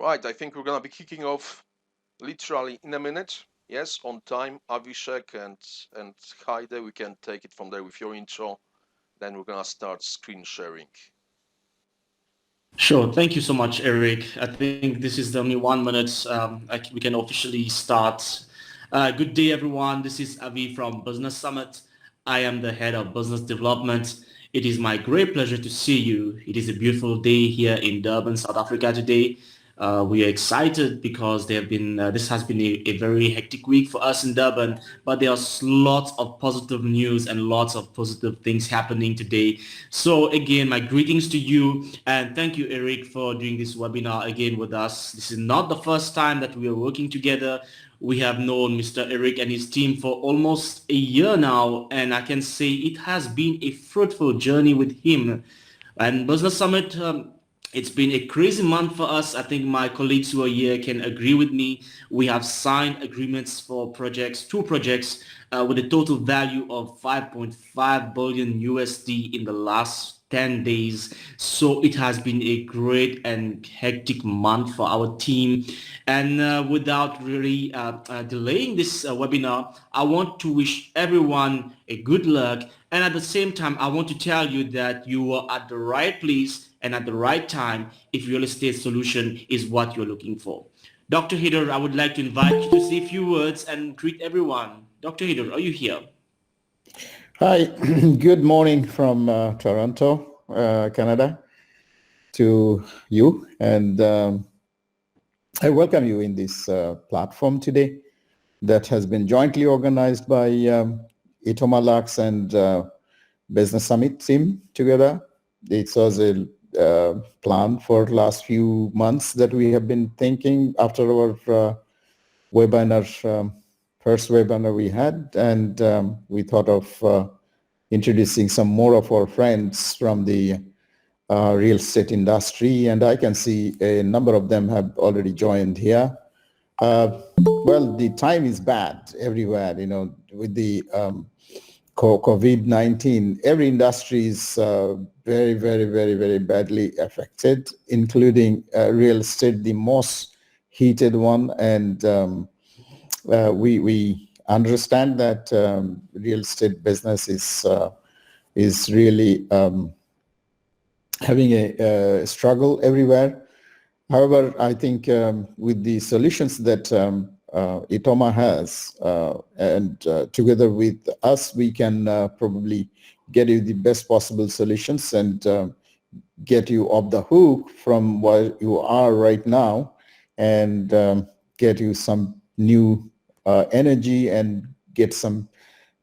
Right, I think we're gonna be kicking off literally in a minute. Yes, on time. Avishek and Heide, we can take it from there with your intro. Then we're gonna start screen sharing. Sure. Thank you so much, Eric. I think this is the only 1 minute we can officially start. Good day, everyone. This is Avi from Business Summit. I am the head of business development. It is my great pleasure to see you. It is a beautiful day here in Durban, South Africa today. We are excited because this has been a very hectic week for us in Durban, but there are lots of positive news and lots of positive things happening today. So again, my greetings to you and thank you, Eric, for doing this webinar again with us. This is not the first time that we are working together. We have known Mr. Eric and his team for almost a year now, and I can say it has been a fruitful journey with him. And Business Summit, it's been a crazy month for us. I think my colleagues who are here can agree with me. We have signed agreements for two projects with a total value of 5.5 billion USD in the last 10 days. So it has been a great and hectic month for our team. And without really delaying this webinar, I want to wish everyone a good luck. And at the same time, I want to tell you that you are at the right place and at the right time if real estate solution is what you're looking for. Dr. Hider, I would like to invite you to say a few words and greet everyone. Dr. Hider, are you here? Hi, good morning from Toronto, Canada, to you, and I welcome you in this platform today that has been jointly organized by Itoma Lux and Business Summit team together. It was a plan for last few months that we have been thinking after our webinar, first webinar we had, and we thought of introducing some more of our friends from the real estate industry, and I can see a number of them have already joined here. Well, the time is bad everywhere, with the COVID-19. Every industry is very, very, very, very badly affected, including real estate, the most heated one. And we understand that real estate business is really having a struggle everywhere. However, I think with the solutions that Itoma has, and together with us, we can probably get you the best possible solutions and get you off the hook from where you are right now and get you some new energy and get some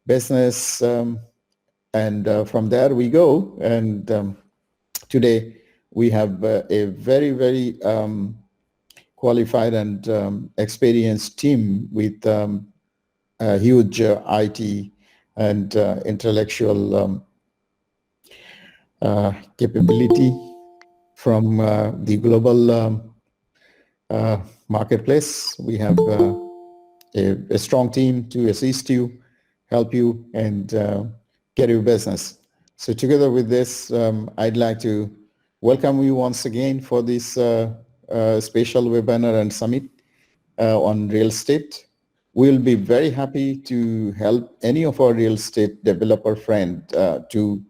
business. And from there we go. And today we have a very, very qualified and experienced team with a huge IT and intellectual capability from the global marketplace. We have a strong team to assist you, help you, and get your business. So together with this, I'd like to welcome you once again for this special webinar and summit on real estate. We'll be very happy to help any of our real estate developer friend to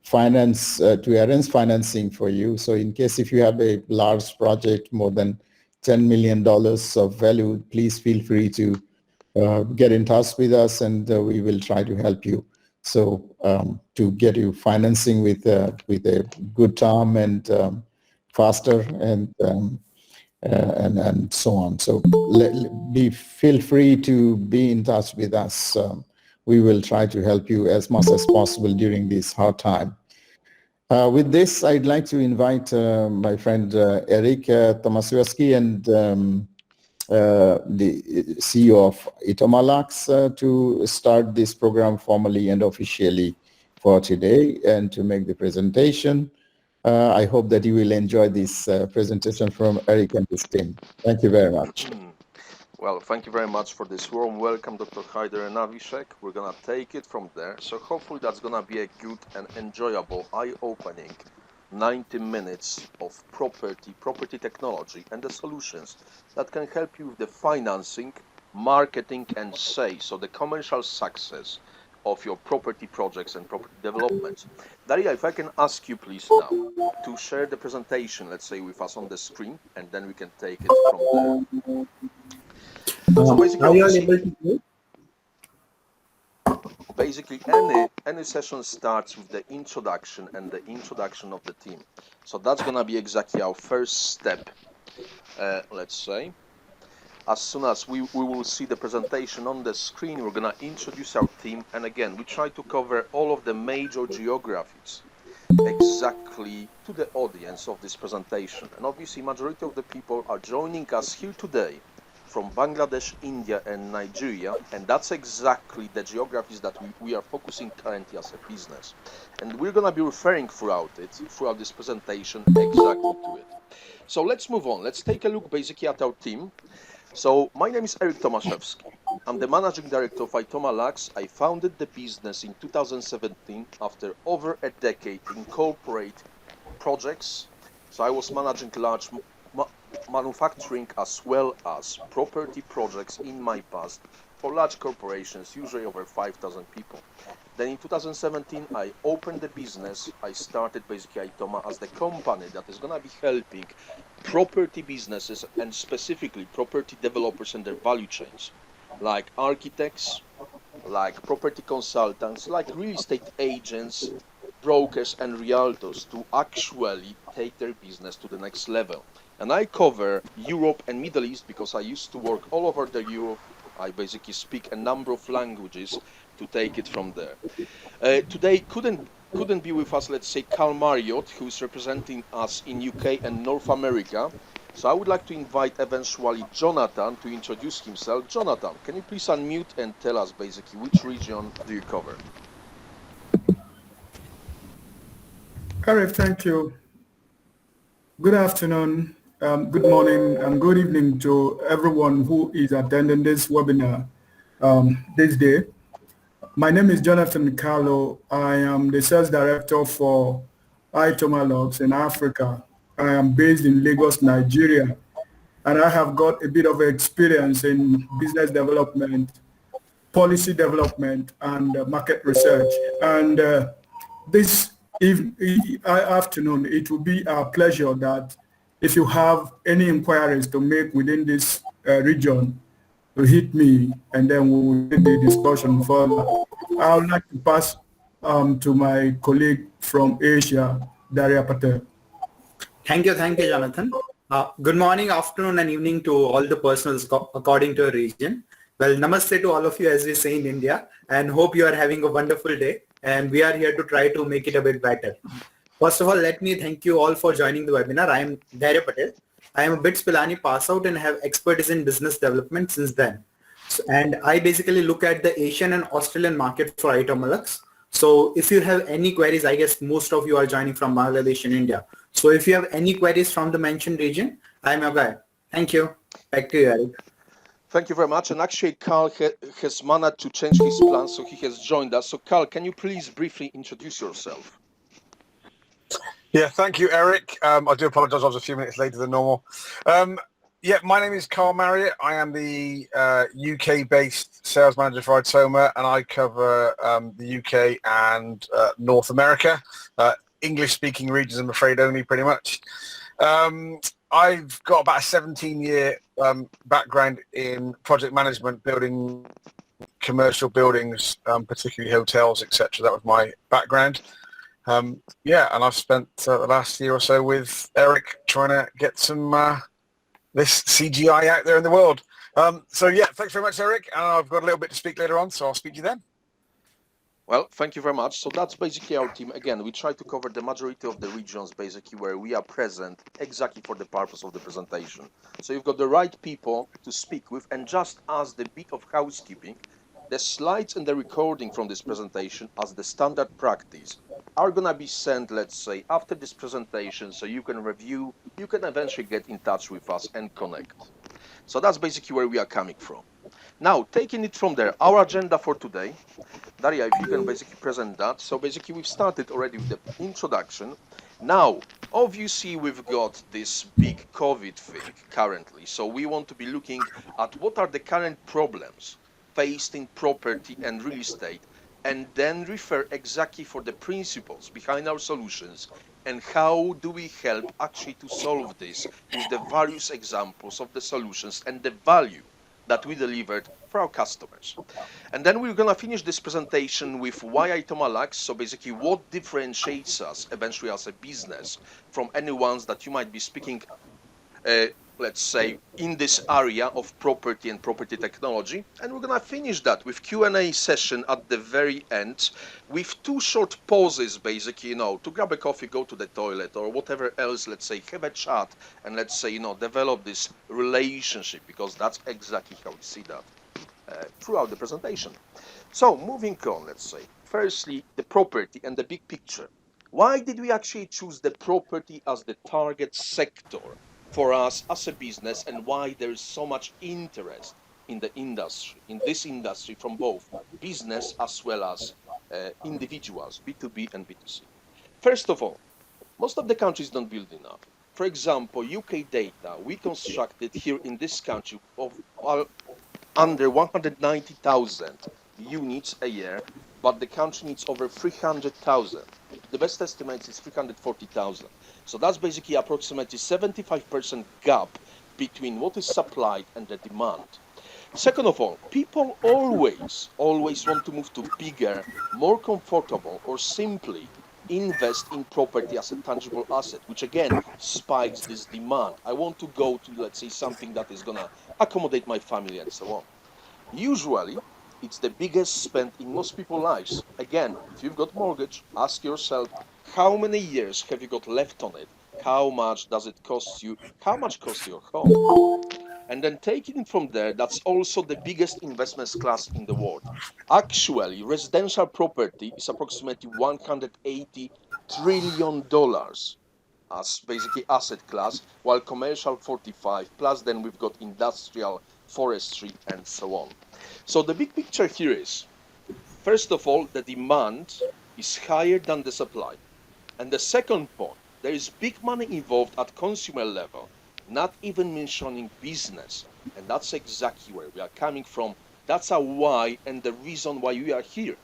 finance, to arrange financing for you. So in case if you have a large project, more than $10 million of value, please feel free to get in touch with us, and we will try to help you. So to get you financing with a good term and faster and so on. So feel free to be in touch with us. We will try to help you as much as possible during this hard time. With this, I'd like to invite my friend Eric Tomasiewski and the CEO of Itoma Lux to start this program formally and officially for today and to make the presentation. I hope that you will enjoy this presentation from Eric and his team. Thank you very much. Well, thank you very much for this warm welcome, Dr. Haider and Avishek. We're going to take it from there. So hopefully that's going to be a good and enjoyable, eye-opening 90 minutes of property technology and the solutions that can help you with the financing, marketing and sales, so the commercial success of your property projects and property developments. Daria, if I can ask you please now to share the presentation, let's say with us on the screen, and then we can take it from there. So basically, are you all able to do? Basically, any session starts with the introduction and the introduction of the team. So that's gonna be exactly our first step. Let's say, as soon as we will see the presentation on the screen, we're gonna introduce our team, and again, we try to cover all of the major geographies exactly to the audience of this presentation. And obviously, majority of the people are joining us here today from Bangladesh, India and Nigeria, and that's exactly the geographies that we are focusing currently as a business. And we're going to be referring throughout this presentation exactly to it. So let's move on. Let's take a look basically at our team. So my name is Eric Tomaszewski. I'm the managing director of Itoma Lux. I founded the business in 2017 after over a decade in corporate projects. So I was managing large manufacturing as well as property projects in my past for large corporations, usually over 5,000 people. Then in 2017, I opened the business. I started basically Itoma as the company that is going to be helping property businesses and specifically property developers and their value chains, like architects, like property consultants, like real estate agents, brokers and realtors to actually take their business to the next level. And I cover Europe and Middle East because I used to work all over the Europe. I basically speak a number of languages to take it from there. Today couldn't be with us, let's say, Carl Marriott, who is representing us in UK and North America. So I would like to invite eventually Jonathan to introduce himself. Jonathan, can you please unmute and tell us basically which region do you cover? Eric, thank you. Good afternoon, good morning, and good evening to everyone who is attending this webinar this day. My name is Jonathan Carlo. I am the sales director for Itoma Lux in Africa. I am based in Lagos, Nigeria, and I have got a bit of experience in business development, policy development, and market research. And this afternoon, it will be our pleasure that if you have any inquiries to make within this region, to hit me, and then we will take the discussion further. I would like to pass to my colleague from Asia, Daria Patel. Thank you, Jonathan. Good morning, afternoon, and evening to all the persons according to a region. Well, namaste to all of you, as we say in India, and hope you are having a wonderful day. And we are here to try to make it a bit better. First of all, let me thank you all for joining the webinar. I am Daria Patel. I am a BITS Pilani pass out and have expertise in business development since then. And I basically look at the Asian and Australian market for Itoma Lux. So if you have any queries, I guess most of you are joining from Bangladesh and India. So if you have any queries from the mentioned region, I am your guy. Thank you. Back to you, Eric. Thank you very much. And actually, Carl has managed to change his plans, so he has joined us. So, Carl, can you please briefly introduce yourself? Yeah, thank you, Eric. I do apologise, I was a few minutes later than normal. Yeah, my name is Carl Marriott. I am the UK-based sales manager for Itoma, and I cover the UK and North America. English-speaking regions, I'm afraid, only pretty much. I've got about a 17-year background in project management, building commercial buildings, particularly hotels, etc. That was my background. Yeah, and I've spent the last year or so with Eric trying to get some this CGI out there in the world. So yeah, thanks very much, Eric. And I've got a little bit to speak later on, so I'll speak to you then. Well, thank you very much. So that's basically our team. Again, we try to cover the majority of the regions basically where we are present exactly for the purpose of the presentation. So you've got the right people to speak with, and just as the bit of housekeeping, the slides and the recording from this presentation as the standard practice are going to be sent, let's say, after this presentation, so you can review, you can eventually get in touch with us and connect. So that's basically where we are coming from. Now, taking it from there, our agenda for today, Daria, if you can basically present that. So basically we've started already with the introduction. Now, obviously, we've got this big COVID thing currently, so we want to be looking at what are the current problems faced in property and real estate, and then refer exactly for the principles behind our solutions and how do we help actually to solve this with the various examples of the solutions and the value that we delivered for our customers. And then we're gonna finish this presentation with why Itoma Lux, so basically what differentiates us eventually as a business from any ones that you might be speaking, let's say, in this area of property and property technology. And we're gonna finish that with Q&A session at the very end with 2 short pauses, basically, to grab a coffee, go to the toilet or whatever else, let's say, have a chat and let's say, develop this relationship, because that's exactly how we see that throughout the presentation. So moving on, let's say, firstly, the property and the big picture. Why did we actually choose the property as the target sector for us as a business, and why there is so much interest in the industry, in this industry, from both business as well as individuals, B2B and B2C? First of all, most of the countries don't build enough. For example, UK data, we constructed here in this country of under 190,000 units a year, but the country needs over 300,000. The best estimate is 340,000. So that's basically approximately 75% gap between what is supplied and the demand. Second of all, people always want to move to bigger, more comfortable, or simply invest in property as a tangible asset, which again spikes this demand. I want to go to, let's say, something that is gonna accommodate my family and so on. Usually, it's the biggest spend in most people's lives. Again, if you've got mortgage, ask yourself, how many years have you got left on it? How much does it cost you? How much costs your home? And then taking it from there, that's also the biggest investment class in the world. Actually, residential property is approximately $180 trillion as basically asset class, while commercial 45, plus then we've got industrial, forestry, and so on. So the big picture here is, first of all, the demand is higher than the supply. And the second point, there is big money involved at consumer level, not even mentioning business. And that's exactly where we are coming from. That's a why and the reason why we are here.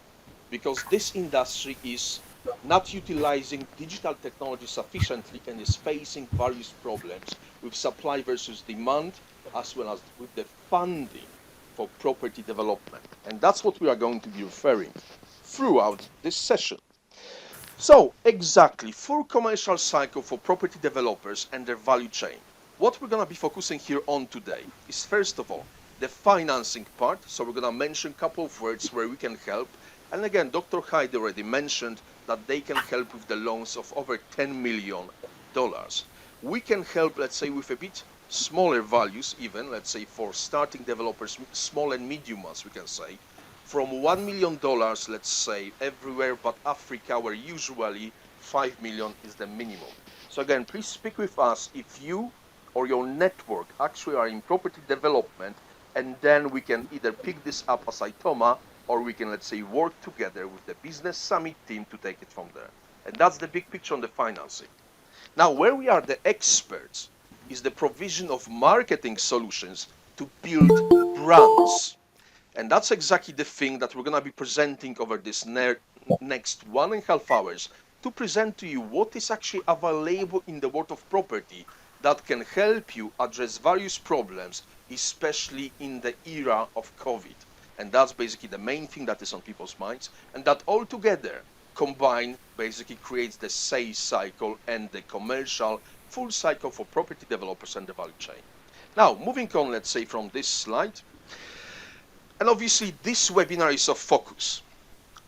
Because this industry is not utilizing digital technology sufficiently and is facing various problems with supply versus demand, as well as with the funding for property development. And that's what we are going to be referring throughout this session. So exactly, full commercial cycle for property developers and their value chain. What we're going to be focusing here on today is, first of all, the financing part. So we're going to mention a couple of words where we can help. And again, Dr. Heide already mentioned that they can help with the loans of over $10 million. We can help, let's say, with a bit smaller values even, let's say for starting developers, small and medium ones, we can say, from $1 million, let's say, everywhere but Africa, where usually 5 million is the minimum. So again, please speak with us if you or your network actually are in property development, and then we can either pick this up as Itoma, or we can, let's say, work together with the Business Summit team to take it from there. And that's the big picture on the financing. Now, where we are the experts is the provision of marketing solutions to build brands. And that's exactly the thing that we're going to be presenting over this next 1.5 hours, to present to you what is actually available in the world of property that can help you address various problems, especially in the era of COVID. And that's basically the main thing that is on people's minds. And that all together combined basically creates the sales cycle and the commercial full cycle for property developers and the value chain. Now, moving on, let's say, from this slide. And obviously, this webinar is of focus.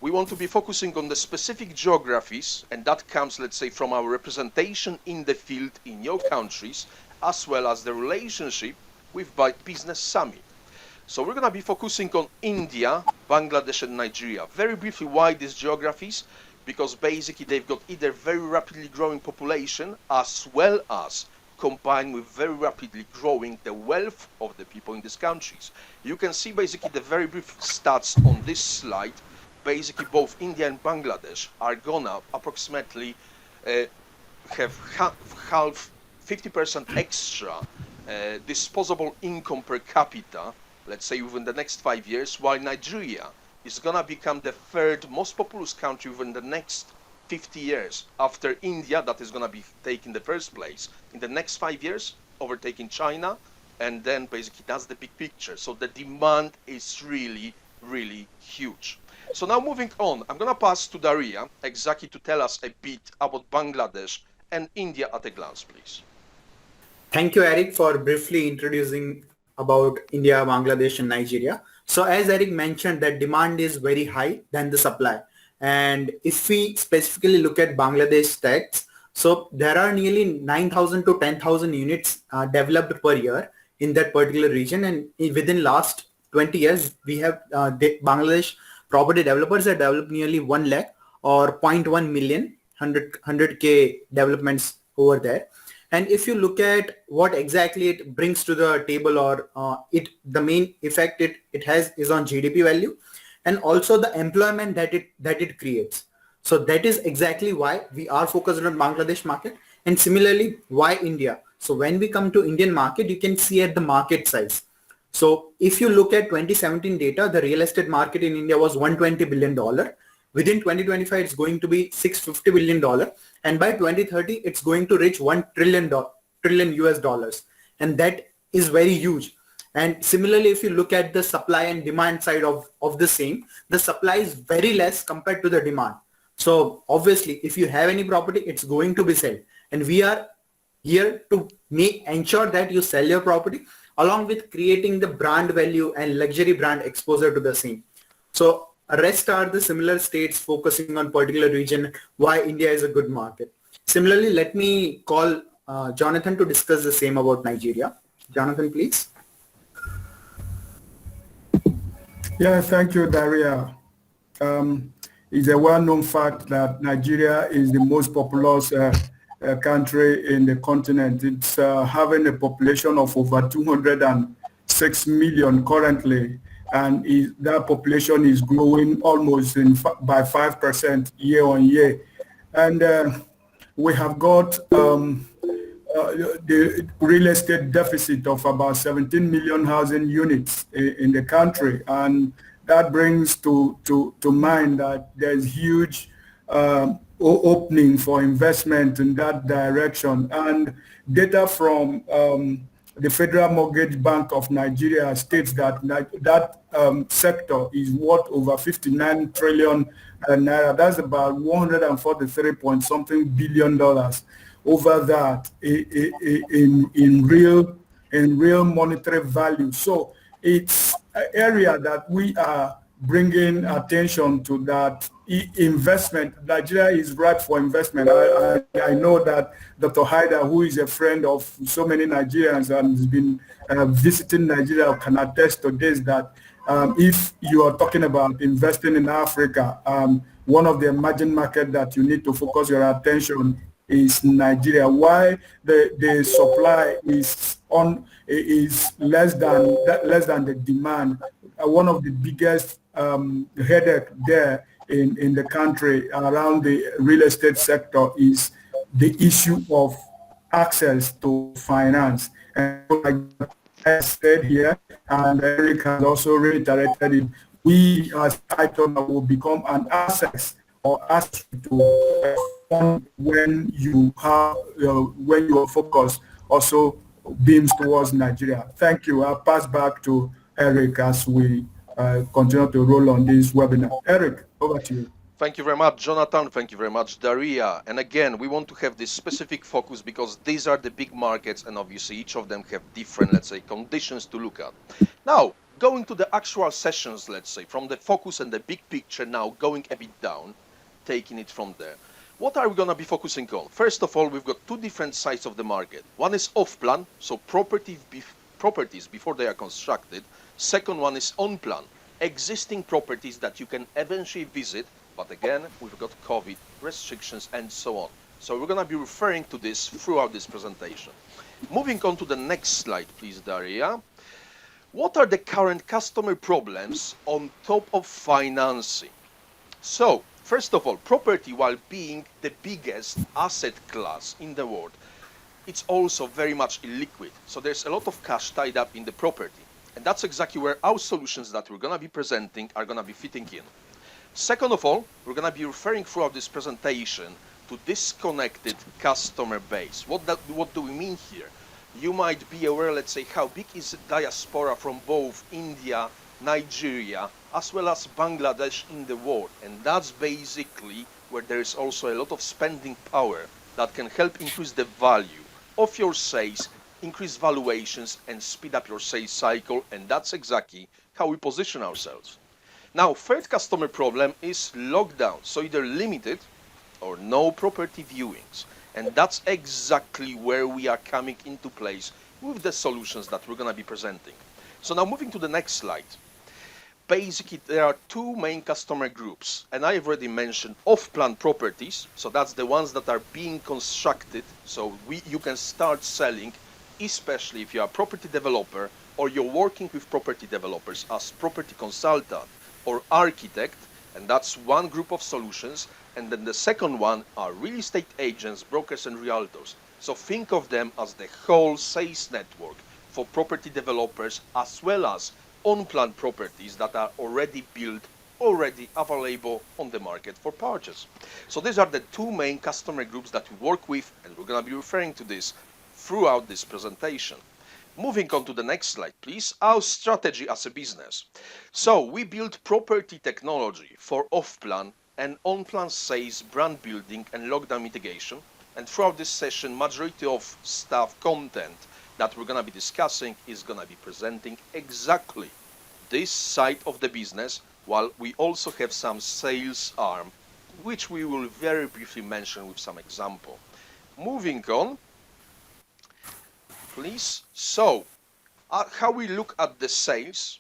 We want to be focusing on the specific geographies, and that comes, let's say, from our representation in the field in your countries, as well as the relationship with Business Summit. So we're going to be focusing on India, Bangladesh, and Nigeria. Very briefly, why these geographies? Because basically they've got either very rapidly growing population, as well as combined with very rapidly growing the wealth of the people in these countries. You can see basically the very brief stats on this slide. Basically both India and Bangladesh are gonna approximately have half 50% extra disposable income per capita, let's say within the next 5 years, while Nigeria is gonna become the third most populous country within the next 50 years after India, that is gonna be taking the first place in the next 5 years, overtaking China, and then basically that's the big picture. So the demand is really, really huge. So now moving on, I'm gonna pass to Daria exactly to tell us a bit about Bangladesh and India at a glance, please. Thank you, Eric, for briefly introducing about India, Bangladesh, and Nigeria. So as Eric mentioned, that demand is very high than the supply. And if we specifically look at Bangladesh stats, so there are nearly 9,000 to 10,000 units developed per year in that particular region. And within last 20 years, we have Bangladesh property developers have developed nearly 1 lakh or 0.1 million, 100K developments over there. And if you look at what exactly it brings to the table, or the main effect it has is on GDP value, and also the employment that it creates. So that is exactly why we are focused on Bangladesh market, and similarly why India. So when we come to Indian market, you can see at the market size. So if you look at 2017 data, the real estate market in India was $120 billion. Within 2025, it's going to be $650 billion. And by 2030, it's going to reach $1 trillion US dollars. And that is very huge. And similarly, if you look at the supply and demand side of the same, the supply is very less compared to the demand. So obviously, if you have any property, it's going to be sold. And we are here to ensure that you sell your property along with creating the brand value and luxury brand exposure to the same. So rest are the similar states focusing on particular region, why India is a good market. Similarly, let me call Jonathan to discuss the same about Nigeria. Jonathan, please. Yeah, thank you, Daria. It's a well-known fact that Nigeria is the most populous country in the continent. It's having a population of over 206 million currently, and that population is growing almost by 5% year on year. And we have got the real estate deficit of about 17 million housing units in the country, and that brings to mind that there's huge opening for investment in that direction. And data from the Federal Mortgage Bank of Nigeria states that sector is worth over 59 trillion naira. That's about 143 point something billion dollars over that in real monetary value. So it's an area that we are bringing attention to, that investment. Nigeria is ripe for investment. I know that Dr. Haida, who is a friend of so many Nigerians and has been visiting Nigeria, can attest to this, that if you are talking about investing in Africa, one of the emerging markets that you need to focus your attention is Nigeria. Why the supply is less than the demand. One of the biggest headache there in the country around the real estate sector is the issue of access to finance. And like I said here, and Eric has also reiterated it, we as Itoma will become an access to when you are focused also beams towards Nigeria. Thank you. I'll pass back to Eric as we continue to roll on this webinar. Eric, over to you. Thank you very much, Jonathan. Thank you very much, Daria. And again, we want to have this specific focus because these are the big markets, and obviously each of them have different, let's say, conditions to look at. Now, going to the actual sessions, let's say, from the focus and the big picture, now going a bit down, taking it from there. What are we going to be focusing on? First of all, we've got two different sides of the market. One is off-plan, so properties before they are constructed. Second one is on-plan, existing properties that you can eventually visit, but again, we've got COVID restrictions and so on. So we're going to be referring to this throughout this presentation. Moving on to the next slide, please, Daria. What are the current customer problems on top of financing? So, first of all, property, while being the biggest asset class in the world, it's also very much illiquid. So there's a lot of cash tied up in the property. And that's exactly where our solutions that we're going to be presenting are going to be fitting in. Second of all, we're going to be referring throughout this presentation to disconnected customer base. What do we mean here? You might be aware, let's say, how big is the diaspora from both India, Nigeria, as well as Bangladesh in the world. And that's basically where there is also a lot of spending power that can help increase the value of your sales, increase valuations, and speed up your sales cycle. And that's exactly how we position ourselves. Now, third customer problem is lockdown. So either limited or no property viewings. And that's exactly where we are coming into place with the solutions that we're going to be presenting. So now moving to the next slide. Basically, there are two main customer groups, and I've already mentioned off-plan properties. So that's the ones that are being constructed. So you can start selling, especially if you're a property developer or you're working with property developers as property consultant or architect. And that's one group of solutions. And then the second one are real estate agents, brokers, and realtors. So think of them as the whole sales network for property developers, as well as on-plan properties that are already built, already available on the market for purchase. So these are the two main customer groups that we work with, and we're going to be referring to this throughout this presentation. Moving on to the next slide, please. Our strategy as a business. So we build property technology for off-plan and on-plan sales, brand building, and lockdown mitigation. And throughout this session, majority of staff content that we're going to be discussing is going to be presenting exactly this side of the business, while we also have some sales arm, which we will very briefly mention with some example. Moving on, please. So, how we look at the sales.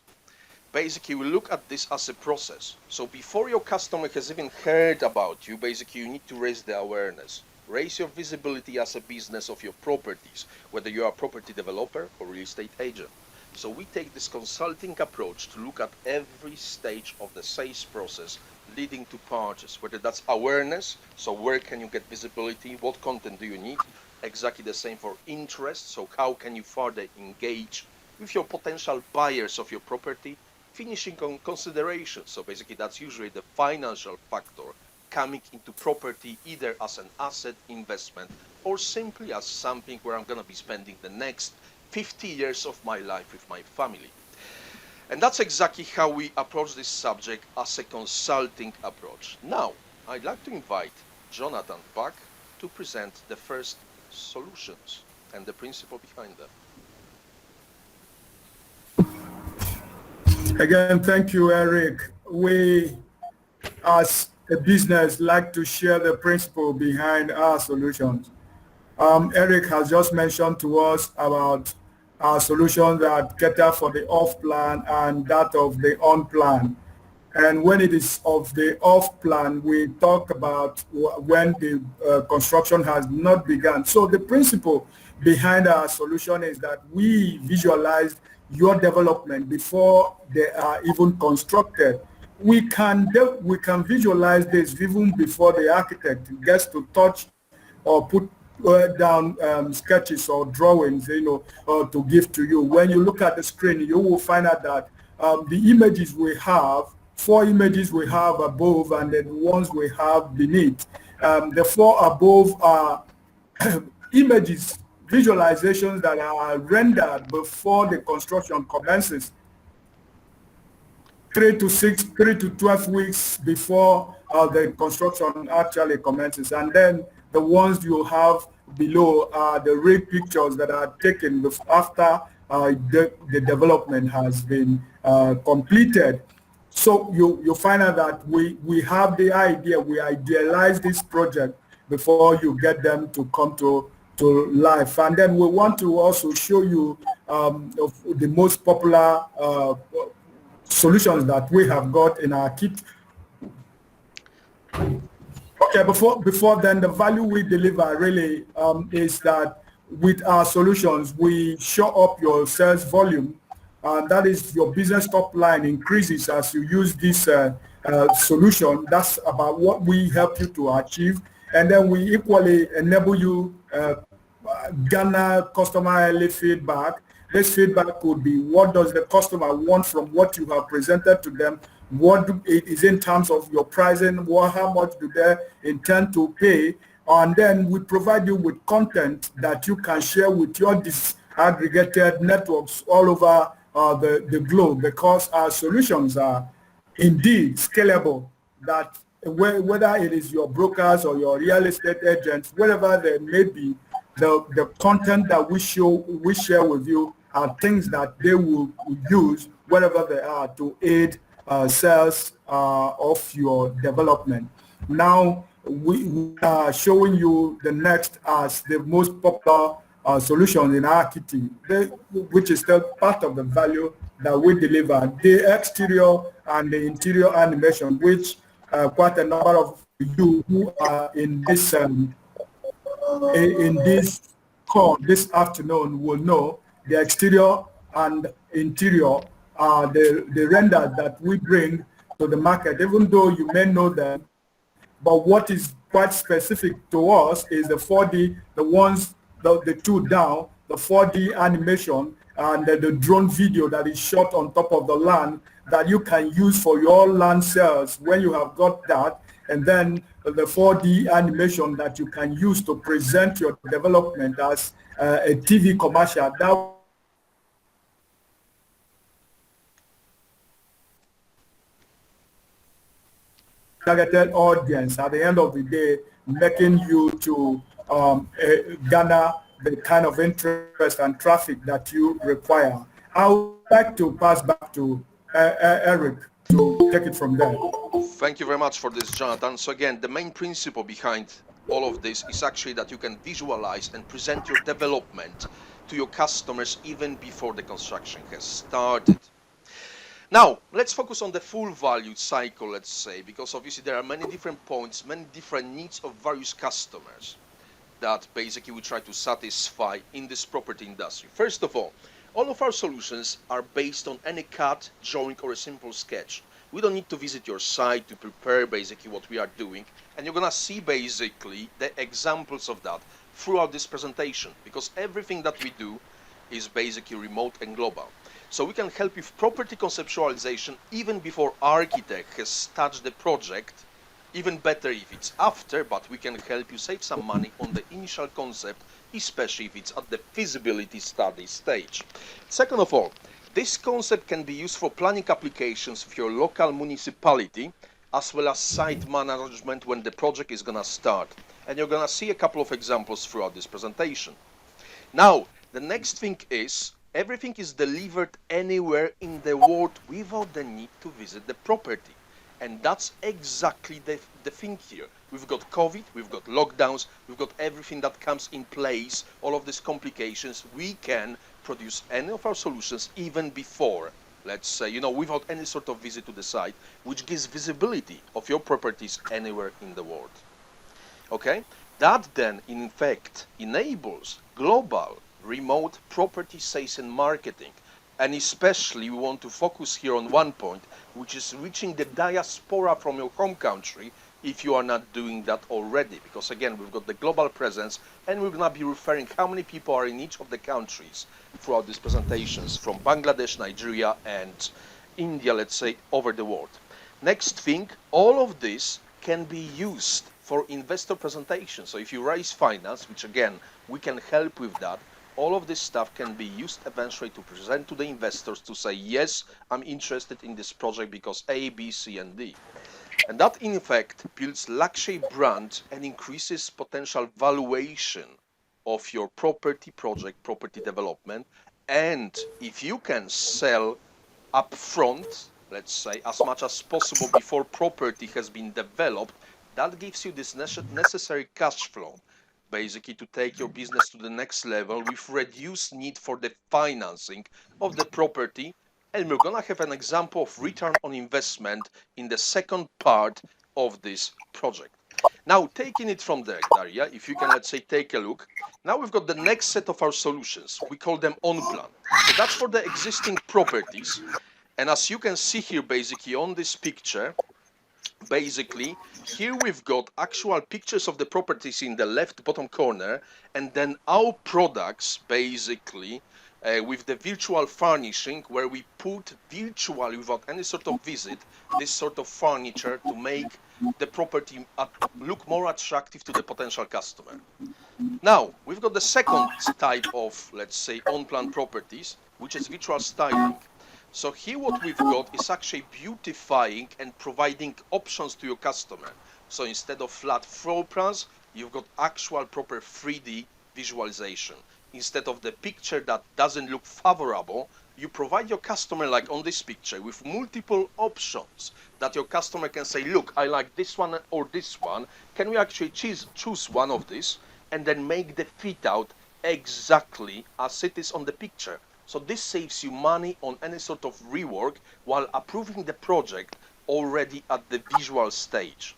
Basically, we look at this as a process. So before your customer has even heard about you, basically you need to raise the awareness. Raise your visibility as a business of your properties, whether you are a property developer or real estate agent. So we take this consulting approach to look at every stage of the sales process leading to purchase, whether that's awareness, so where can you get visibility, what content do you need, exactly the same for interest, so how can you further engage with your potential buyers of your property, finishing on consideration. So basically that's usually the financial factor coming into property either as an asset investment or simply as something where I'm going to be spending the next 50 years of my life with my family. And that's exactly how we approach this subject as a consulting approach. Now, I'd like to invite Jonathan back to present the first solutions and the principle behind them. Again, thank you, Eric. We, as a business, like to share the principle behind our solutions. Eric has just mentioned to us about our solutions that cater for the off-plan and that of the on-plan. And when it is of the off-plan, we talk about when the construction has not begun. So the principle behind our solution is that we visualize your development before they are even constructed. We can visualize this even before the architect gets to touch or put down sketches or drawings, to give to you. When you look at the screen, you will find out that the images we have, 4 images we have above and then the ones we have beneath. The 4 above are images, visualizations that are rendered before the construction commences. 3 to 12 weeks before the construction actually commences. And then the ones you have below are the real pictures that are taken after the development has been completed. So you find out that we have the idea, we idealize this project before you get them to come to life. And then we want to also show you the most popular solutions that we have got in our kit. Okay, before then, the value we deliver really is that with our solutions, we show up your sales volume. That is, your business top line increases as you use these solution. That's about what we help you to achieve. And then we equally enable you garner customer feedback. This feedback could be, what does the customer want from what you have presented to them? What it is in terms of your pricing, how much do they intend to pay? And then we provide you with content that you can share with your disaggregated networks all over the globe, because our solutions are indeed scalable, that whether it is your brokers or your real estate agents, whatever they may be, the content that we share with you are things that they will use wherever they are to aid sales of your development. Now we are showing you the next as the most popular solution in architecture, which is still part of the value that we deliver, the exterior and the interior animation, which quite a number of you who are in this call this afternoon will know. The exterior and interior are the renders that we bring to the market, even though you may know them. But what is quite specific to us is the 4D, the two down, the 4D animation and the drone video that is shot on top of the land that you can use for your land sales when you have got that. And then the 4D animation that you can use to present your development as a TV commercial. That targeted audience at the end of the day, making you to garner the kind of interest and traffic that you require. I would like to pass back to Eric to take it from there. Thank you very much for this, Jonathan. So again, the main principle behind all of this is actually that you can visualize and present your development to your customers even before the construction has started. Now, let's focus on the full value cycle, let's say, because obviously there are many different points, many different needs of various customers that basically we try to satisfy in this property industry. First of all of our solutions are based on any CAD, drawing or a simple sketch. We don't need to visit your site to prepare basically what we are doing, and you're gonna see basically the examples of that throughout this presentation, because everything that we do is basically remote and global. So we can help you with property conceptualization even before architect has touched the project, even better if it's after, but we can help you save some money on the initial concept, especially if it's at the feasibility study stage. Second of all, this concept can be used for planning applications for your local municipality, as well as site management when the project is gonna start. And you're gonna see a couple of examples throughout this presentation. Now, the next thing is, everything is delivered anywhere in the world without the need to visit the property. And that's exactly the thing here. We've got COVID, we've got lockdowns, we've got everything that comes in place, all of these complications. We can produce any of our solutions even before, let's say, without any sort of visit to the site, which gives visibility of your properties anywhere in the world. Okay? That then, in fact, enables global remote property sales and marketing. And especially we want to focus here on one point, which is reaching the diaspora from your home country if you are not doing that already. Because again, we've got the global presence and we're going to be referring how many people are in each of the countries throughout these presentations, from Bangladesh, Nigeria and India, let's say, over the world. Next thing, all of this can be used for investor presentations. So if you raise finance, which again, we can help with that, all of this stuff can be used eventually to present to the investors to say, yes, I'm interested in this project because A, B, C, and D. And that, in fact, builds luxury brand and increases potential valuation of your property project, property development. And if you can sell upfront, let's say, as much as possible before property has been developed, that gives you this necessary cash flow, basically to take your business to the next level with reduced need for the financing of the property. And we're gonna have an example of return on investment in the second part of this project. Now, taking it from there, Daria, if you can, let's say, take a look. Now we've got the next set of our solutions. We call them Onplan. So that's for the existing properties. And as you can see here, basically on this picture, basically, here we've got actual pictures of the properties in the left bottom corner, and then our products, basically, with the virtual furnishing, where we put virtually, without any sort of visit, this sort of furniture to make the property look more attractive to the potential customer. Now, we've got the second type of, let's say, on-plan properties, which is virtual styling. So here what we've got is actually beautifying and providing options to your customer. So instead of flat floor plans, you've got actual proper 3D visualization. Instead of the picture that doesn't look favorable, you provide your customer, like on this picture, with multiple options that your customer can say, look, I like this one or this one. Can we actually choose one of these and then make the fit out exactly as it is on the picture? So this saves you money on any sort of rework while approving the project already at the visual stage.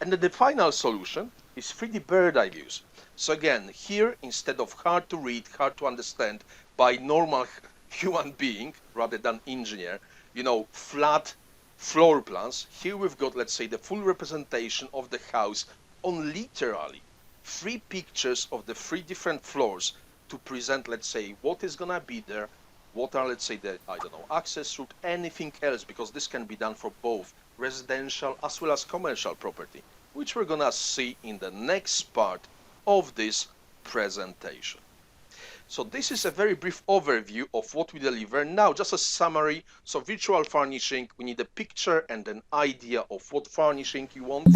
And then the final solution is 3D bird eye views. So again, here, instead of hard to read, hard to understand by normal human being rather than engineer, flat floor plans, here we've got, let's say, the full representation of the house on literally 3 pictures of the 3 different floors to present, let's say, what is gonna be there, what are, let's say, the, access route, anything else, because this can be done for both residential as well as commercial property, which we're gonna see in the next part of this presentation. So this is a very brief overview of what we deliver. Now, just a summary. So virtual furnishing, we need a picture and an idea of what furnishing you want.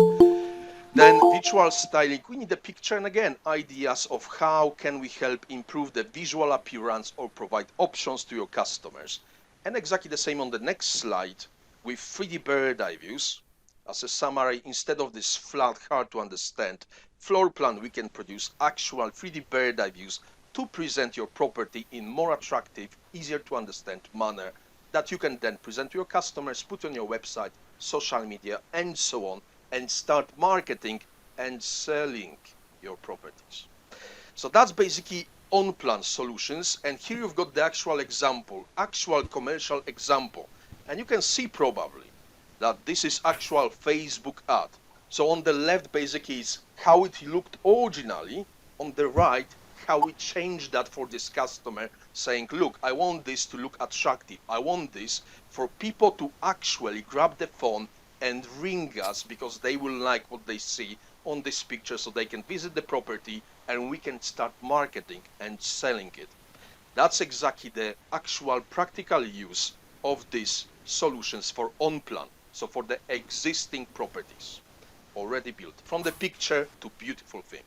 Then visual styling, we need a picture and again, ideas of how can we help improve the visual appearance or provide options to your customers. And exactly the same on the next slide with 3D bird eye views. As a summary, instead of this flat, hard to understand floor plan, we can produce actual 3D bird eye views to present your property in more attractive, easier to understand manner that you can then present to your customers, put on your website, social media, and so on, and start marketing and selling your properties. So that's basically on-plan solutions. And here you've got the actual example, actual commercial example. And you can see probably that this is actual Facebook ad. So on the left basically is how it looked originally. On the right, how we changed that for this customer, saying, look, I want this to look attractive. I want this for people to actually grab the phone and ring us because they will like what they see on this picture, so they can visit the property and we can start marketing and selling it. That's exactly the actual practical use of these solutions for on-plan, so for the existing properties already built, from the picture to beautiful thing.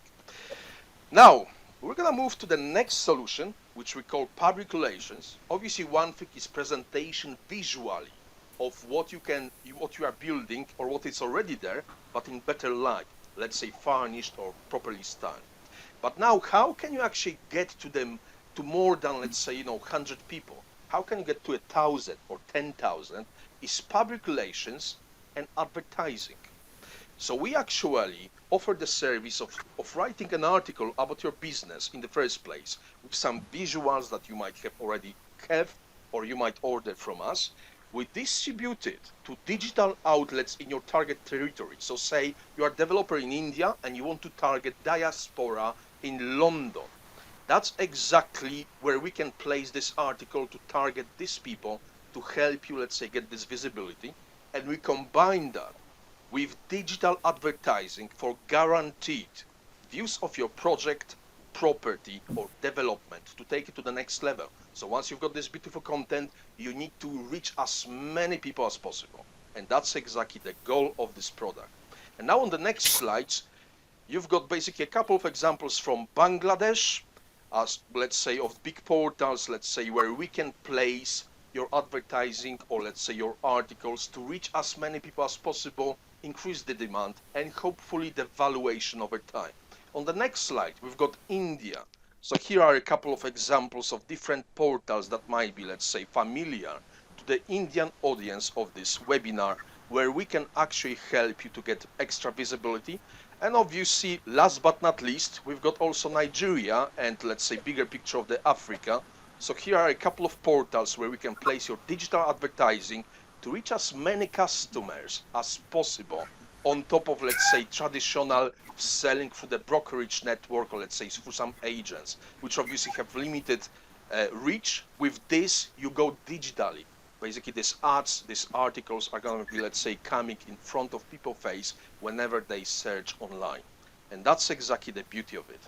Now, we're gonna move to the next solution, which we call public relations. Obviously, one thing is presentation visually of what you are building or what is already there, but in better light, let's say furnished or properly styled. But now, how can you actually get to them, to more than, let's say, 100 people? How can you get to 1,000 or 10,000? Is public relations and advertising. So we actually offer the service of writing an article about your business in the first place, with some visuals that you might already have or you might order from us. We distribute it to digital outlets in your target territory. So say you are a developer in India and you want to target diaspora in London. That's exactly where we can place this article to target these people to help you, let's say, get this visibility. And we combine that with digital advertising for guaranteed views of your project, property, or development to take it to the next level. So once you've got this beautiful content, you need to reach as many people as possible. And that's exactly the goal of this product. And now on the next slides, you've got basically a couple of examples from Bangladesh, as let's say of big portals, let's say where we can place your advertising or let's say your articles to reach as many people as possible, increase the demand, and hopefully the valuation over time. On the next slide, we've got India. So here are a couple of examples of different portals that might be, let's say, familiar to the Indian audience of this webinar, where we can actually help you to get extra visibility. And obviously, last but not least, we've got also Nigeria and let's say bigger picture of the Africa. So here are a couple of portals where we can place your digital advertising to reach as many customers as possible on top of, let's say, traditional selling through the brokerage network, or let's say through some agents, which obviously have limited reach. With this, you go digitally. Basically, these ads, these articles are going to be, let's say, coming in front of people's face whenever they search online. And that's exactly the beauty of it.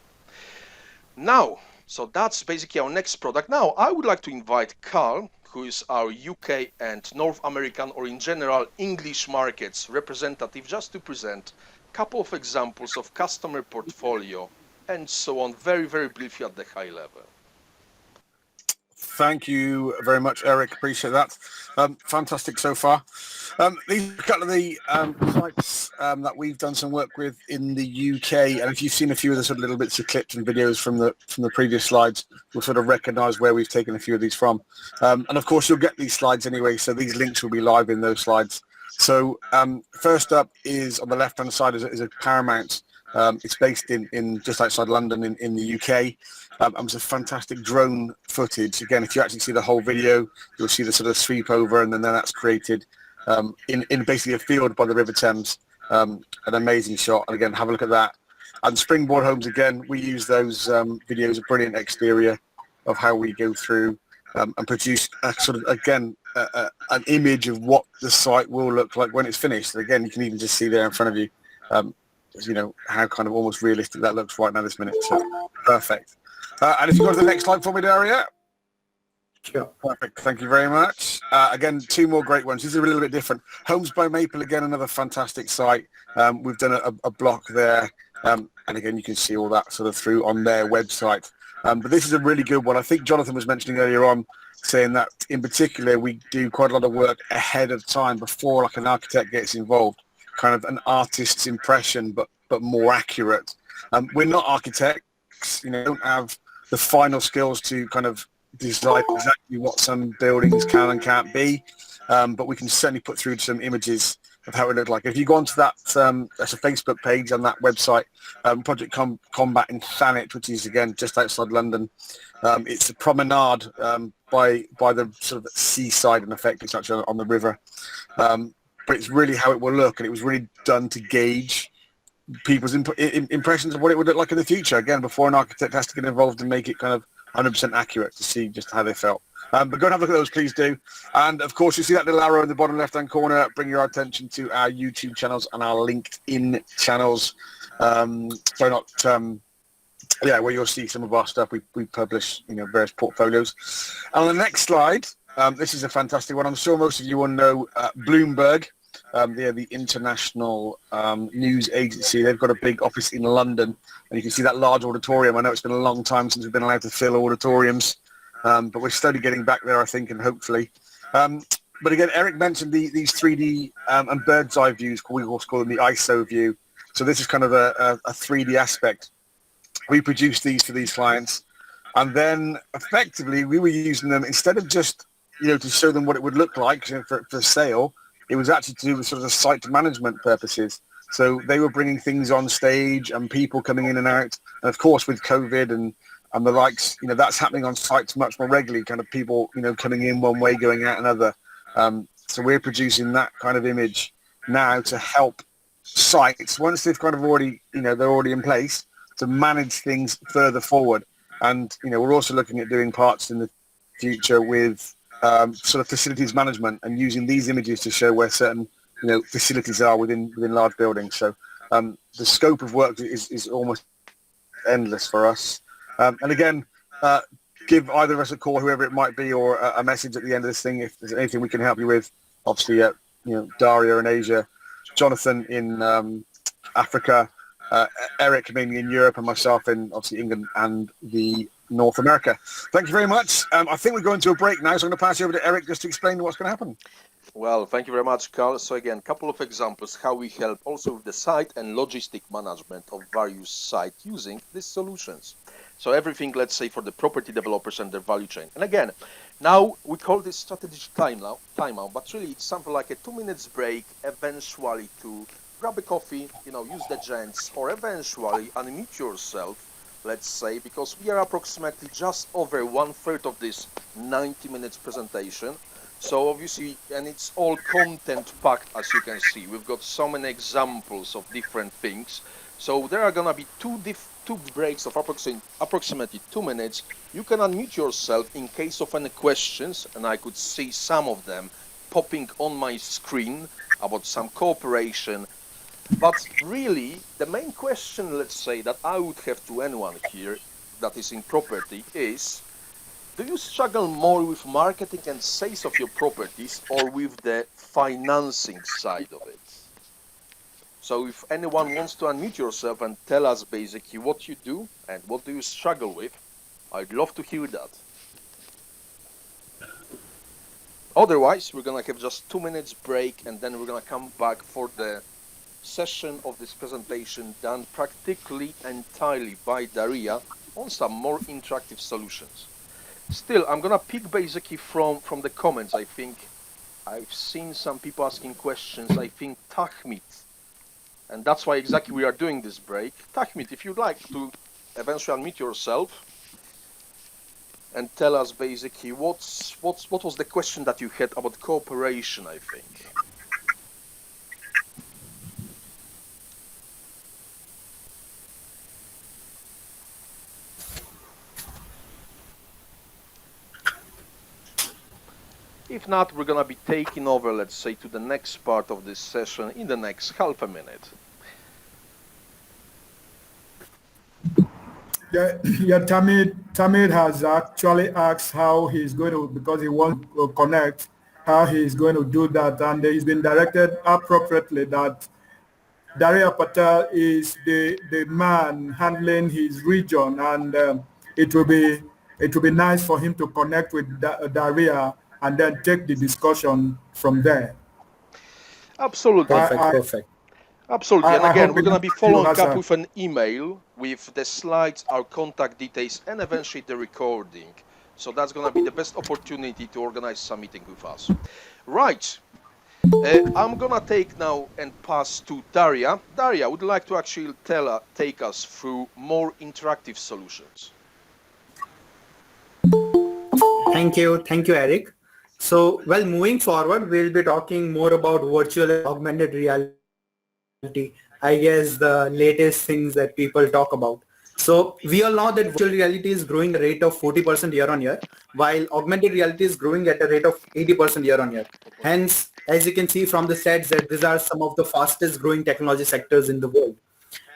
Now, so that's basically our next product. Now, I would like to invite Carl, who is our UK and North American, or in general English markets representative, just to present a couple of examples of customer portfolio and so on, very, very briefly at the high level. Thank you very much, Eric. Appreciate that. Fantastic so far. These are a couple of the sites that we've done some work with in the UK. And if you've seen a few of the sort of little bits of clips and videos from the previous slides, you'll sort of recognise where we've taken a few of these from. And of course, you'll get these slides anyway, so these links will be live in those slides. So first up is on the left-hand side is a Paramount. It's based in just outside London in the UK. And it's a fantastic drone footage. Again, if you actually see the whole video, you'll see the sort of sweep over, and then that's created in basically a field by the River Thames. An amazing shot. And again, have a look at that. And Springboard Homes, again, we use those videos, a brilliant exterior of how we go through and produce a sort of, again, an image of what the site will look like when it's finished. And again, you can even just see there in front of you, you know, how kind of almost realistic that looks right now this minute. So perfect. And if you go to the next slide for me, Daria. Sure. Perfect. Thank you very much. Again, two more great ones. These are a little bit different. Homes by Maple, again, another fantastic site. We've done a block there. And again, you can see all that sort of through on their website. But this is a really good one. I think Jonathan was mentioning earlier on, saying that in particular, we do quite a lot of work ahead of time before like an architect gets involved. Kind of an artist's impression, but more accurate. We're not architects, you know, don't have the final skills to kind of decide exactly what some buildings can and can't be, but we can certainly put through some images of how it looked like. If you go onto that, that's a Facebook page on that website, Project Combat in Thanet, which is again just outside London. It's a promenade by the sort of seaside, in effect. It's actually on the river, but it's really how it will look, and it was really done to gauge people's impressions of what it would look like in the future. Again, before an architect has to get involved and make it kind of 100% accurate to see just how they felt. But go and have a look at those, please do. And of course, you see that little arrow in the bottom left-hand corner. Bring your attention to our YouTube channels and our LinkedIn channels. Where you'll see some of our stuff. We publish, you know, various portfolios. And on the next slide, this is a fantastic one. I'm sure most of you will know Bloomberg. They're the international news agency. They've got a big office in London, and you can see that large auditorium. I know it's been a long time since we've been allowed to fill auditoriums, but we're slowly getting back there, I think, and hopefully. But again, Eric mentioned these 3D and bird's eye views. We also call them the ISO view. So this is kind of a 3D aspect. We produce these for these clients, and then effectively we were using them instead of just, you know, to show them what it would look like for sale. It was actually to do with sort of the site management purposes. So they were bringing things on stage and people coming in and out. And of course, with COVID and the likes, you know, that's happening on sites much more regularly, kind of people, you know, coming in one way, going out another. So we're producing that kind of image now to help sites, once they've kind of already, you know, they're already in place, to manage things further forward. And, you know, we're also looking at doing parts in the future with sort of facilities management and using these images to show where certain, you know, facilities are within large buildings. So the scope of work is almost endless for us. And again, give either of us a call, whoever it might be, or a message at the end of this thing if there's anything we can help you with. Obviously, you know, Daria in Asia, Jonathan in Africa, Eric mainly in Europe, and myself in obviously England and the North America. Thank you very much. I think we're going to a break now, so I'm going to pass you over to Eric just to explain what's going to happen. Well, thank you very much, Carl. So again, a couple of examples how we help also with the site and logistic management of various sites using these solutions. So everything, let's say, for the property developers and their value chain. And again, now we call this strategic timeout, but really it's something like a 2 minutes break, eventually to grab a coffee, you know, use the gents, or eventually unmute yourself let's say, because we are approximately just over 1/3 of this 90 minutes presentation. So obviously, and it's all content packed, as you can see. We've got so many examples of different things. So there are gonna be two breaks of approximately 2 minutes. You can unmute yourself in case of any questions, and I could see some of them popping on my screen about some cooperation. But really, the main question, let's say, that I would have to anyone here that is in property is, do you struggle more with marketing and sales of your properties or with the financing side of it? So if anyone wants to unmute yourself and tell us basically what you do and what do you struggle with, I'd love to hear that. Otherwise, we're gonna have just 2 minutes break and then we're gonna come back for the session of this presentation done practically entirely by Daria on some more interactive solutions. Still, I'm gonna pick basically from the comments. I think I've seen some people asking questions. I think Tahmid, and that's why exactly we are doing this break. Tahmid, if you'd like to eventually unmute yourself and tell us basically what was the question that you had about cooperation, I think. If not, we're gonna be taking over, let's say, to the next part of this session in the next half a minute. Yeah, Tamid has actually asked how he's going to, because he wants to connect, how he's going to do that, and he's been directed appropriately that Daria Patel is the man handling his region, and it will be nice for him to connect with Daria and then take the discussion from there. Absolutely. Perfect. Absolutely. And again, we're going to be following up Hassan. with an email with the slides, our contact details, and eventually the recording. So that's going to be the best opportunity to organize some meeting with us. Right. I'm going to take now and pass to Daria. Daria, would you like to actually take us through more interactive solutions? Thank you, Eric. So, well, moving forward, we'll be talking more about virtual and augmented reality. I guess the latest things that people talk about. So we all know that virtual reality is growing at a rate of 40% year on year, while augmented reality is growing at a rate of 80% year on year. Hence, as you can see from the stats, that these are some of the fastest growing technology sectors in the world.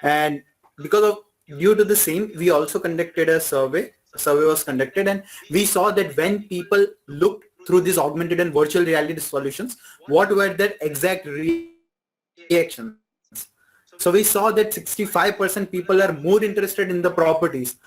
And due to the same, we also conducted a survey. A survey was conducted, and we saw that when people looked through these augmented and virtual reality solutions, what were their exact reactions? So we saw that 65% people are more interested in the properties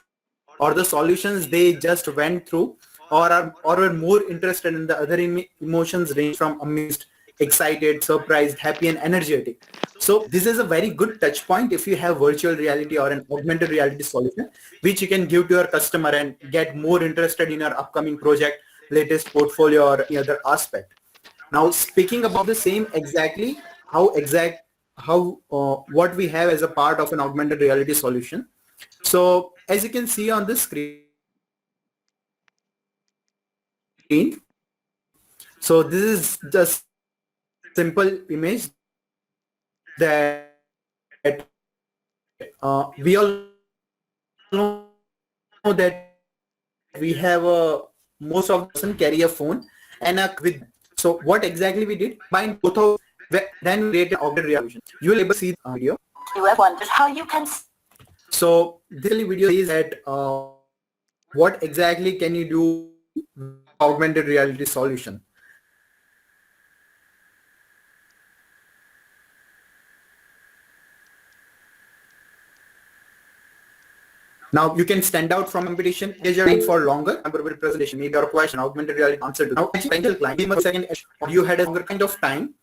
or the solutions they just went through, or were more interested in the other emotions range from amazed, excited, surprised, happy, and energetic. So this is a very good touch point if you have virtual reality or an augmented reality solution, which you can give to your customer and get more interested in your upcoming project, latest portfolio, or any other aspect. Now, speaking about the same exactly, what we have as a part of an augmented reality solution. So as you can see on the screen, so this is just simple image that we all know that we have most of the person carry a phone and with. So what exactly we did? Combine both of, then we created augmented reality. You will able to see the video. You have wondered how you can. So this video is that what exactly can you do with augmented reality solution. Now you can stand out from competition, engage your mind for longer, memorable presentation, maybe your question, augmented reality answer to. Now potential client, give him a second, you had a longer kind of time.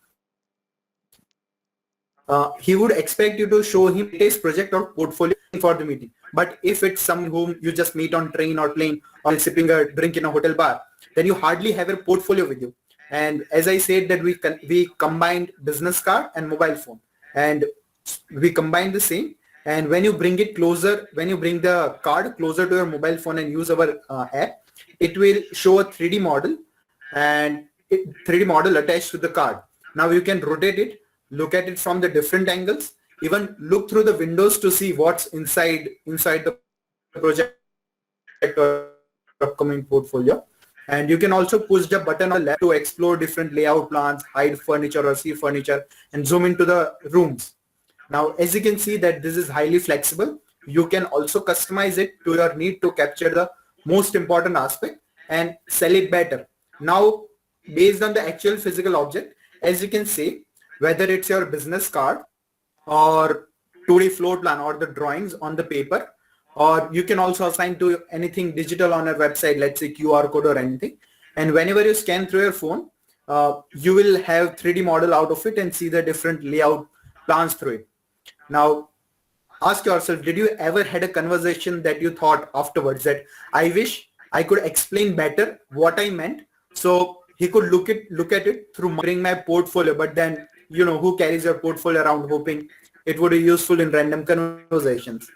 He would expect you to show him his project or portfolio for the meeting. But if it's someone whom you just meet on train or plane or sipping a drink in a hotel bar, then you hardly have a portfolio with you. And as I said that we combined business card and mobile phone, and we combined the same, And when you bring it closer, when you bring the card closer to your mobile phone and use our app, it will show a 3D model, and 3D model attached to the card. Now you can rotate it, look at it from the different angles, even look through the windows to see what's inside the project or upcoming portfolio. And you can also push the button on the left to explore different layout plans, hide furniture or see furniture, and zoom into the rooms. Now, as you can see that this is highly flexible, you can also customize it to your need to capture the most important aspect and sell it better. Now, based on the actual physical object, as you can see, whether it's your business card or 2D floor plan or the drawings on the paper, or you can also assign to anything digital on our website, let's say QR code or anything. And whenever you scan through your phone, you will have 3D model out of it and see the different layout plans through it. Now, ask yourself, did you ever had a conversation that you thought afterwards that I wish I could explain better what I meant so he could look at it through bring my portfolio, but then, you know, who carries your portfolio around hoping it would be useful in random conversations.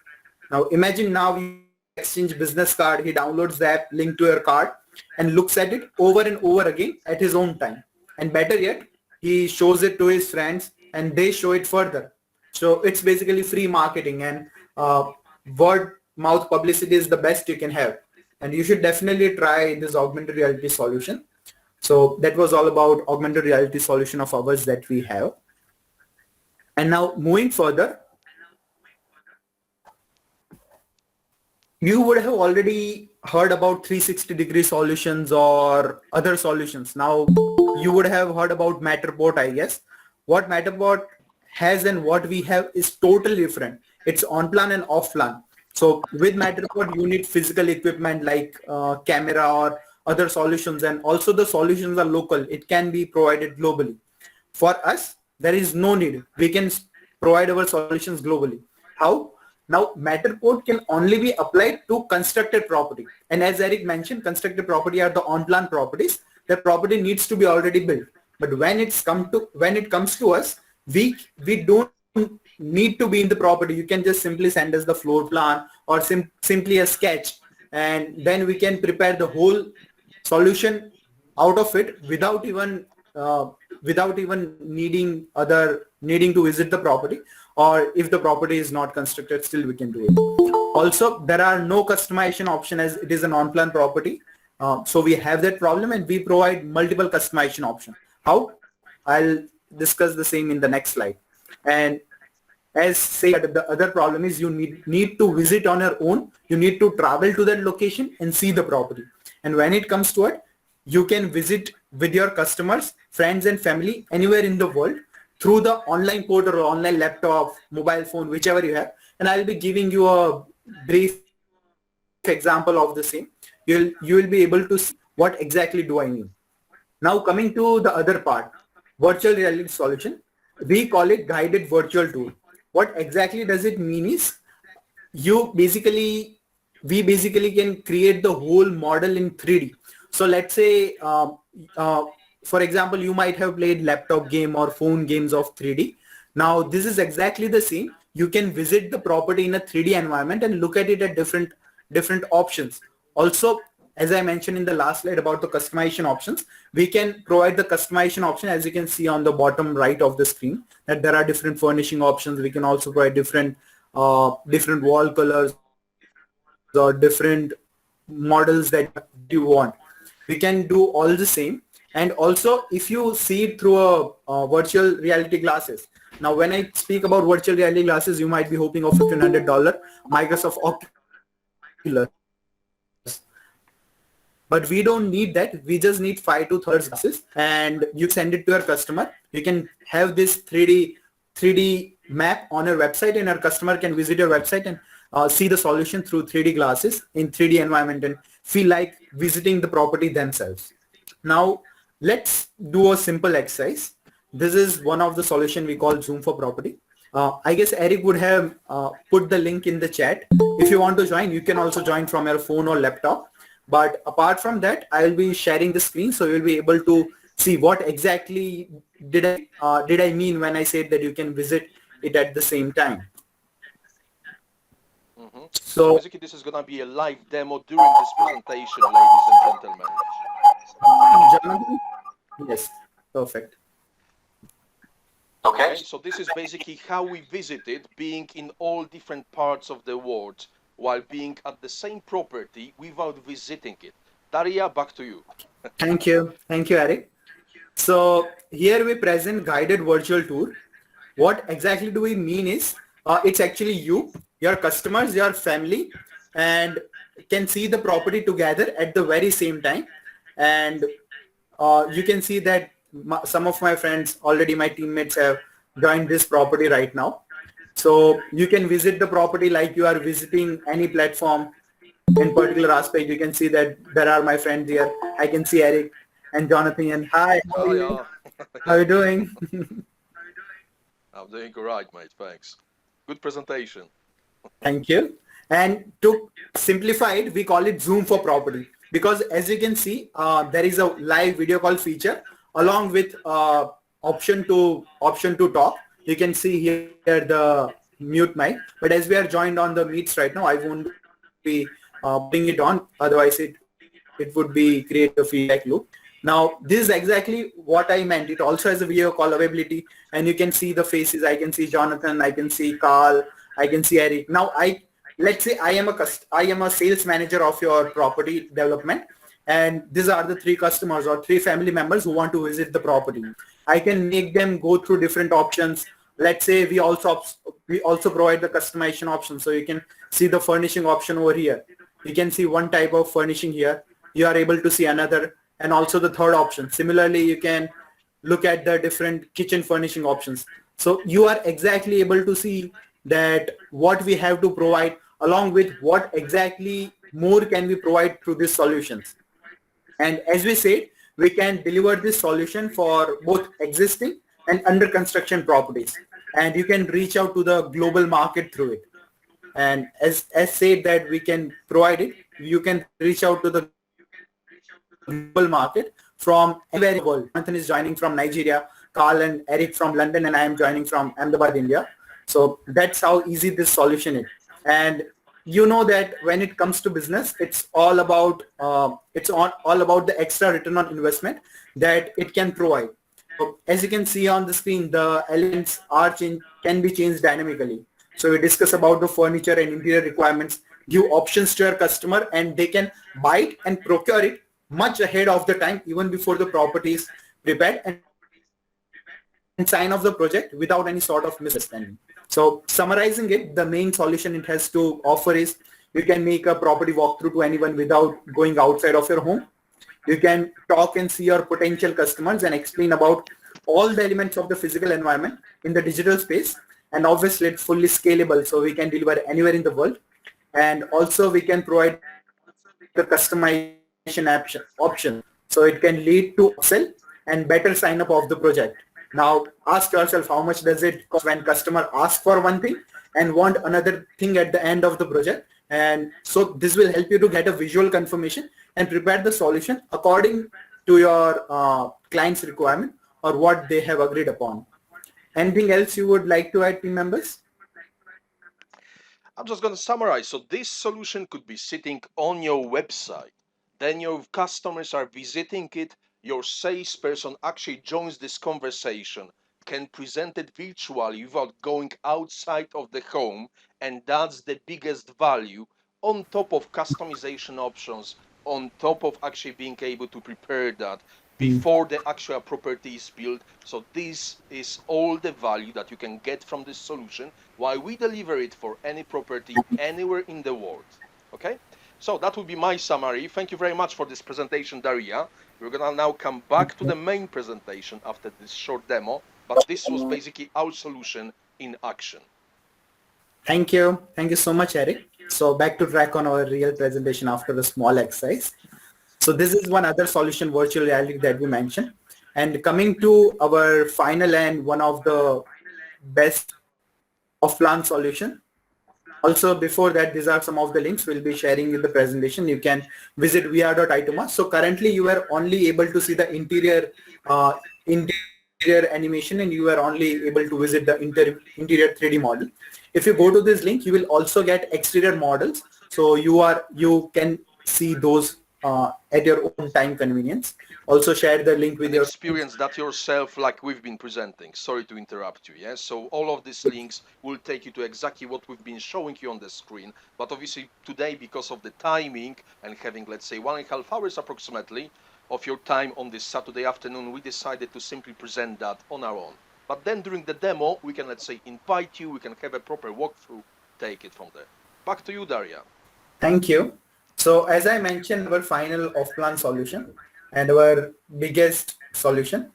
Now imagine now you exchange business card, he downloads the app, link to your card, and looks at it over and over again at his own time. And better yet, he shows it to his friends and they show it further. So it's basically free marketing, and word mouth publicity is the best you can have. And you should definitely try this augmented reality solution. So that was all about augmented reality solution of ours that we have. And now moving further, you would have already heard about 360-degree solutions or other solutions. Now you would have heard about Matterport, I guess. What Matterport has and what we have is totally different. It's on-plan and off-plan. So with Matterport, you need physical equipment like camera or other solutions, and also the solutions are local. It can be provided globally. For us, there is no need. We can provide our solutions globally. How? Now, Matterport can only be applied to constructed property. And as Eric mentioned, constructed property are the on-plan properties. The property needs to be already built. But when it comes to us, we don't need to be in the property. You can just simply send us the floor plan or simply a sketch, and then we can prepare the whole solution out of it without even needing to visit the property, or if the property is not constructed, still we can do it. Also, there are no customization option as it is an on-plan property. So we have that problem, and we provide multiple customization options. How? I'll discuss the same in the next slide. And as said, the other problem is you need to visit on your own. You need to travel to that location and see the property. And when it comes to it, you can visit with your customers, friends and family anywhere in the world through the online portal or online laptop, mobile phone, whichever you have. And I'll be giving you a brief example of the same. You will be able to see what exactly do I mean. Now coming to the other part, virtual reality solution, we call it guided virtual tour. What exactly does it mean is we basically can create the whole model in 3D. So let's say, for example, you might have played laptop game or phone games of 3D. Now this is exactly the same. You can visit the property in a 3D environment and look at it at different options. Also, as I mentioned in the last slide about the customization options, we can provide the customization option, as you can see on the bottom right of the screen, that there are different furnishing options. We can also provide different wall colors or different models that you want. We can do all the same. And also, if you see it through a virtual reality glasses. Now, when I speak about virtual reality glasses, you might be hoping of $1,500 Microsoft Oculus. But we don't need that. We just need 5 to 30 glasses, and you send it to your customer. You can have this 3D map on your website, and our customer can visit your website and see the solution through 3D glasses in 3D environment and feel like visiting the property themselves. Now, let's do a simple exercise. This is one of the solution we call Zoom for Property. I guess Eric would have put the link in the chat. If you want to join, you can also join from your phone or laptop. But apart from that, I will be sharing the screen, so you'll be able to see what exactly did I mean when I said that you can visit it at the same time. So basically, this is going to be a live demo during this presentation, ladies and gentlemen. Jonathan? Yes, perfect. Okay, so this is basically how we visited, being in all different parts of the world while being at the same property without visiting it. Daria, back to you. Thank you, Eric. So here we present guided virtual tour. What exactly do we mean is it's actually you, your customers, your family, and can see the property together at the very same time. And you can see that some of my friends, already my teammates, have joined this property right now. So you can visit the property like you are visiting any platform in particular aspect. You can see that there are my friends here. I can see Eric and Jonathan. And hi, how are you? How are you doing? I'm doing all right, mate. Thanks. Good presentation. Thank you. And to simplify it, we call it Zoom for property, because as you can see, there is a live video call feature along with option to talk. You can see here the mute mic, but as we are joined on the meets right now, I won't be putting it on. Otherwise, it would be create a feedback loop. Now, this is exactly what I meant. It also has a video call availability, and you can see the faces. I can see Jonathan, I can see Carl, I can see Eric. Now, let's say I am a sales manager of your property development, and these are the 3 customers or 3 family members who want to visit the property. I can make them go through different options. Let's say we also provide the customization option, so you can see the furnishing option over here. You can see one type of furnishing here. You are able to see another, and also the third option. Similarly, you can look at the different kitchen furnishing options. So you are exactly able to see that what we have to provide, along with what exactly more can we provide through these solutions. And as we said, we can deliver this solution for both existing and under construction properties. And you can reach out to the global market through it. And as said that we can provide it, you can reach out to the global market from anywhere in the world. Jonathan is joining from Nigeria, Carl and Eric from London, and I am joining from Ahmedabad, India. So that's how easy this solution is. And you know that when it comes to business, it's all about all about the extra return on investment that it can provide. So as you can see on the screen, the elements can be changed dynamically. So we discuss about the furniture and interior requirements, give options to your customer, and they can buy it and procure it much ahead of the time, even before the property is prepared, and sign off the project without any sort of misunderstanding. So summarizing it, the main solution it has to offer is you can make a property walkthrough to anyone without going outside of your home. You can talk and see your potential customers and explain about all the elements of the physical environment in the digital space. And obviously it's fully scalable, so we can deliver anywhere in the world. And also we can provide the customization option, so it can lead to upsell and better sign up of the project. Now ask yourself, how much does it cost when customer asks for one thing and want another thing at the end of the project? And so this will help you to get a visual confirmation and prepare the solution according to your client's requirement or what they have agreed upon. Anything else you would like to add, team members? I'm just going to summarize. So this solution could be sitting on your website. Then your customers are visiting it. Your salesperson actually joins this conversation, can present it virtually without going outside of the home. And that's the biggest value, on top of customization options, on top of actually being able to prepare that before the actual property is built. So this is all the value that you can get from this solution while we deliver it for any property anywhere in the world. Okay, so that would be my summary. Thank you very much for this presentation, Daria. We're gonna now come back to the main presentation after this short demo, but this was basically our solution in action. Thank you so much, Eric. So back to track on our real presentation after the small exercise. So this is one other solution, virtual reality, that we mentioned. And coming to our final and one of the best Offplan solution. Also, before that, these are some of the links we'll be sharing in the presentation. You can visit vr.itoma. So currently you are only able to see the interior interior animation and you are only able to visit the interior 3D model. If you go to this link, you will also get exterior models. So you can see those at your own time convenience. Also share the link with And your experience that yourself like we've been presenting. Sorry to interrupt you. Yeah. So all of these links will take you to exactly what we've been showing you on the screen. But obviously today, because of the timing and having, let's say, 1.5 hours approximately of your time on this Saturday afternoon, we decided to simply present that on our own. But then during the demo, we can, let's say, invite you, we can have a proper walkthrough, take it from there. Back to you, Daria. Thank you. So as I mentioned, our final off-plan solution and our biggest solution.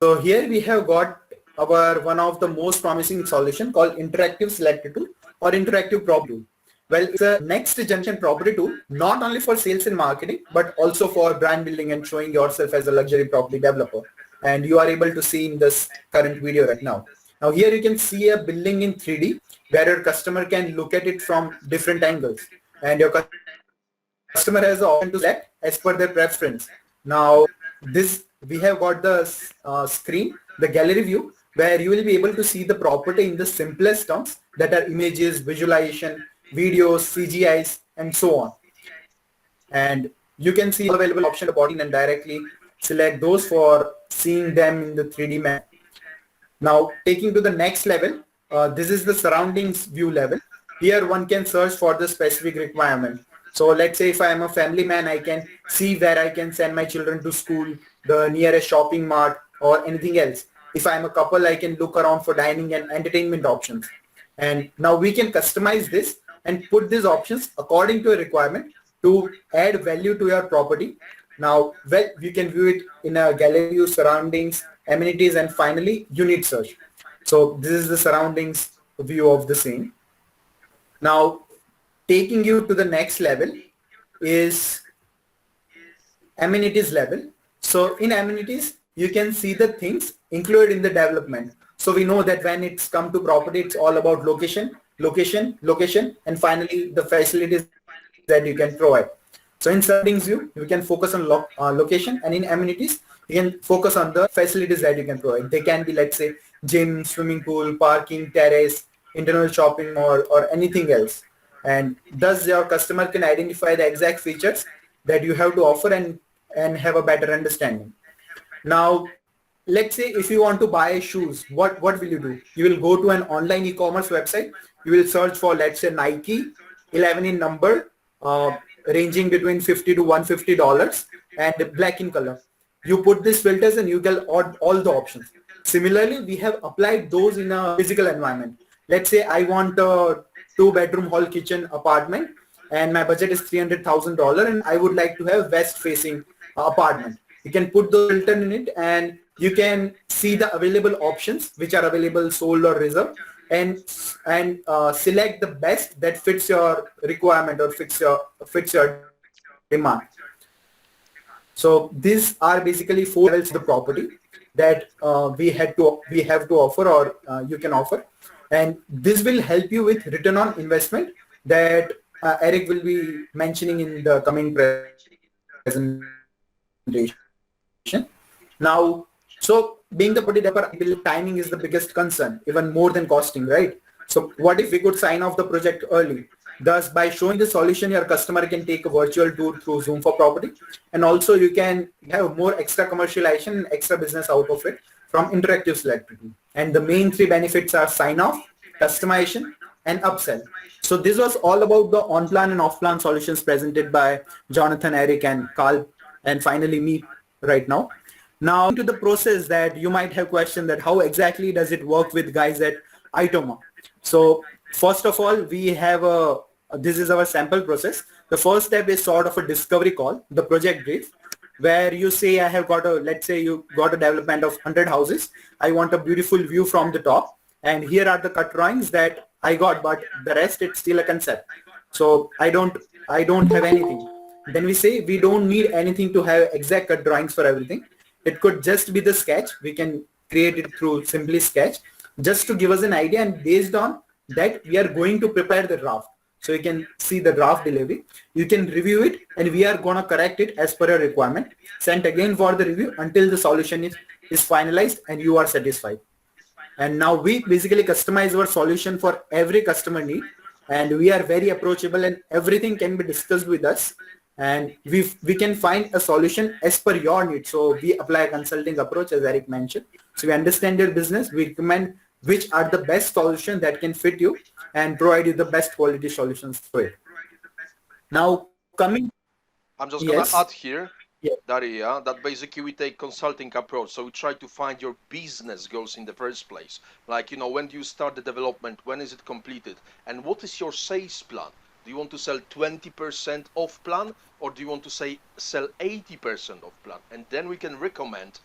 So here we have got our one of the most promising solution called interactive selector tool or interactive property tool. Well, it's a next generation property tool, not only for sales and marketing, but also for brand building and showing yourself as a luxury property developer. And you are able to see in this current video right now. Now here you can see a building in 3D where your customer can look at it from different angles. And your customer has the option to select as per their preference. Now this we have got the screen, the gallery view, where you will be able to see the property in the simplest terms that are images, visualization, videos, CGIs, and so on. And you can see available option button and directly select those for seeing them in the 3D map. Now taking to the next level, this is the surroundings view level. Here one can search for the specific requirement. So let's say if I am a family man, I can see where I can send my children to school, the nearest shopping mart or anything else. If I'm a couple, I can look around for dining and entertainment options. And now we can customize this and put these options according to a requirement to add value to your property. Now, well, you can view it in a gallery view, surroundings, amenities, and finally unit search. So this is the surroundings view of the same. Now, taking you to the next level is amenities level. So in amenities, you can see the things included in the development. So we know that when it's come to property, it's all about location, location, location, and finally the facilities that you can provide. So in surroundings view, you can focus on location, and in amenities, you can focus on the facilities that you can provide. They can be, let's say, gym, swimming pool, parking, terrace, internal shopping, or anything else. And thus your customer can identify the exact features that you have to offer and have a better understanding. Now, let's say if you want to buy shoes, what will you do? You will go to an online e-commerce website. You will search for, let's say, Nike 11 in number, ranging between $50 to $150 and black in color. You put these filters and you get all the options. Similarly, we have applied those in a physical environment. Let's say I want a 2-bedroom hall kitchen apartment and my budget is $300,000 and I would like to have west facing apartment. You can put the filter in it and you can see the available options which are available, sold or reserved, and select the best that fits your requirement or fits your demand. So these are basically 4 levels of the property that we have to offer, or you can offer, and this will help you with return on investment that Eric will be mentioning in the coming presentation. Now, so being the property developer, timing is the biggest concern, even more than costing, right? So what if we could sign off the project early? Thus, by showing the solution, your customer can take a virtual tour through Zoom for property, and also you can have more extra commercialization and extra business out of it from interactive selector. And the main 3 benefits are sign off, customization, and upsell. So this was all about the on-plan and off-plan solutions presented by Jonathan, Eric, and Carl, and finally me right now. Now into the process that you might have questioned that how exactly does it work with guys at Itoma. So first of all, we have this is our sample process. The first step is sort of a discovery call, the project brief, where you say I have got let's say you got a development of 100 houses. I want a beautiful view from the top, and here are the cut drawings that I got, but the rest it's still a concept. So I don't have anything. Then we say we don't need anything to have exact cut drawings for everything. It could just be the sketch. We can create it through simply sketch just to give us an idea, and based on that we are going to prepare the draft. So you can see the draft delivery. You can review it, and we are going to correct it as per your requirement. Sent again for the review until the solution is finalized and you are satisfied. And now we basically customize our solution for every customer need, and we are very approachable, and everything can be discussed with us, and we can find a solution as per your needs. So we apply a consulting approach, as Eric mentioned. So we understand your business, we recommend which are the best solution that can fit you and provide you the best quality solutions for it. Now coming, I'm just yes. gonna add here, Yeah. Daria, that basically we take consulting approach. So we try to find your business goals in the first place. Like, you know, when do you start the development? When is it completed? And what is your sales plan? Do you want to sell 20% off plan, or do you want to say sell 80% off plan? And then we can recommend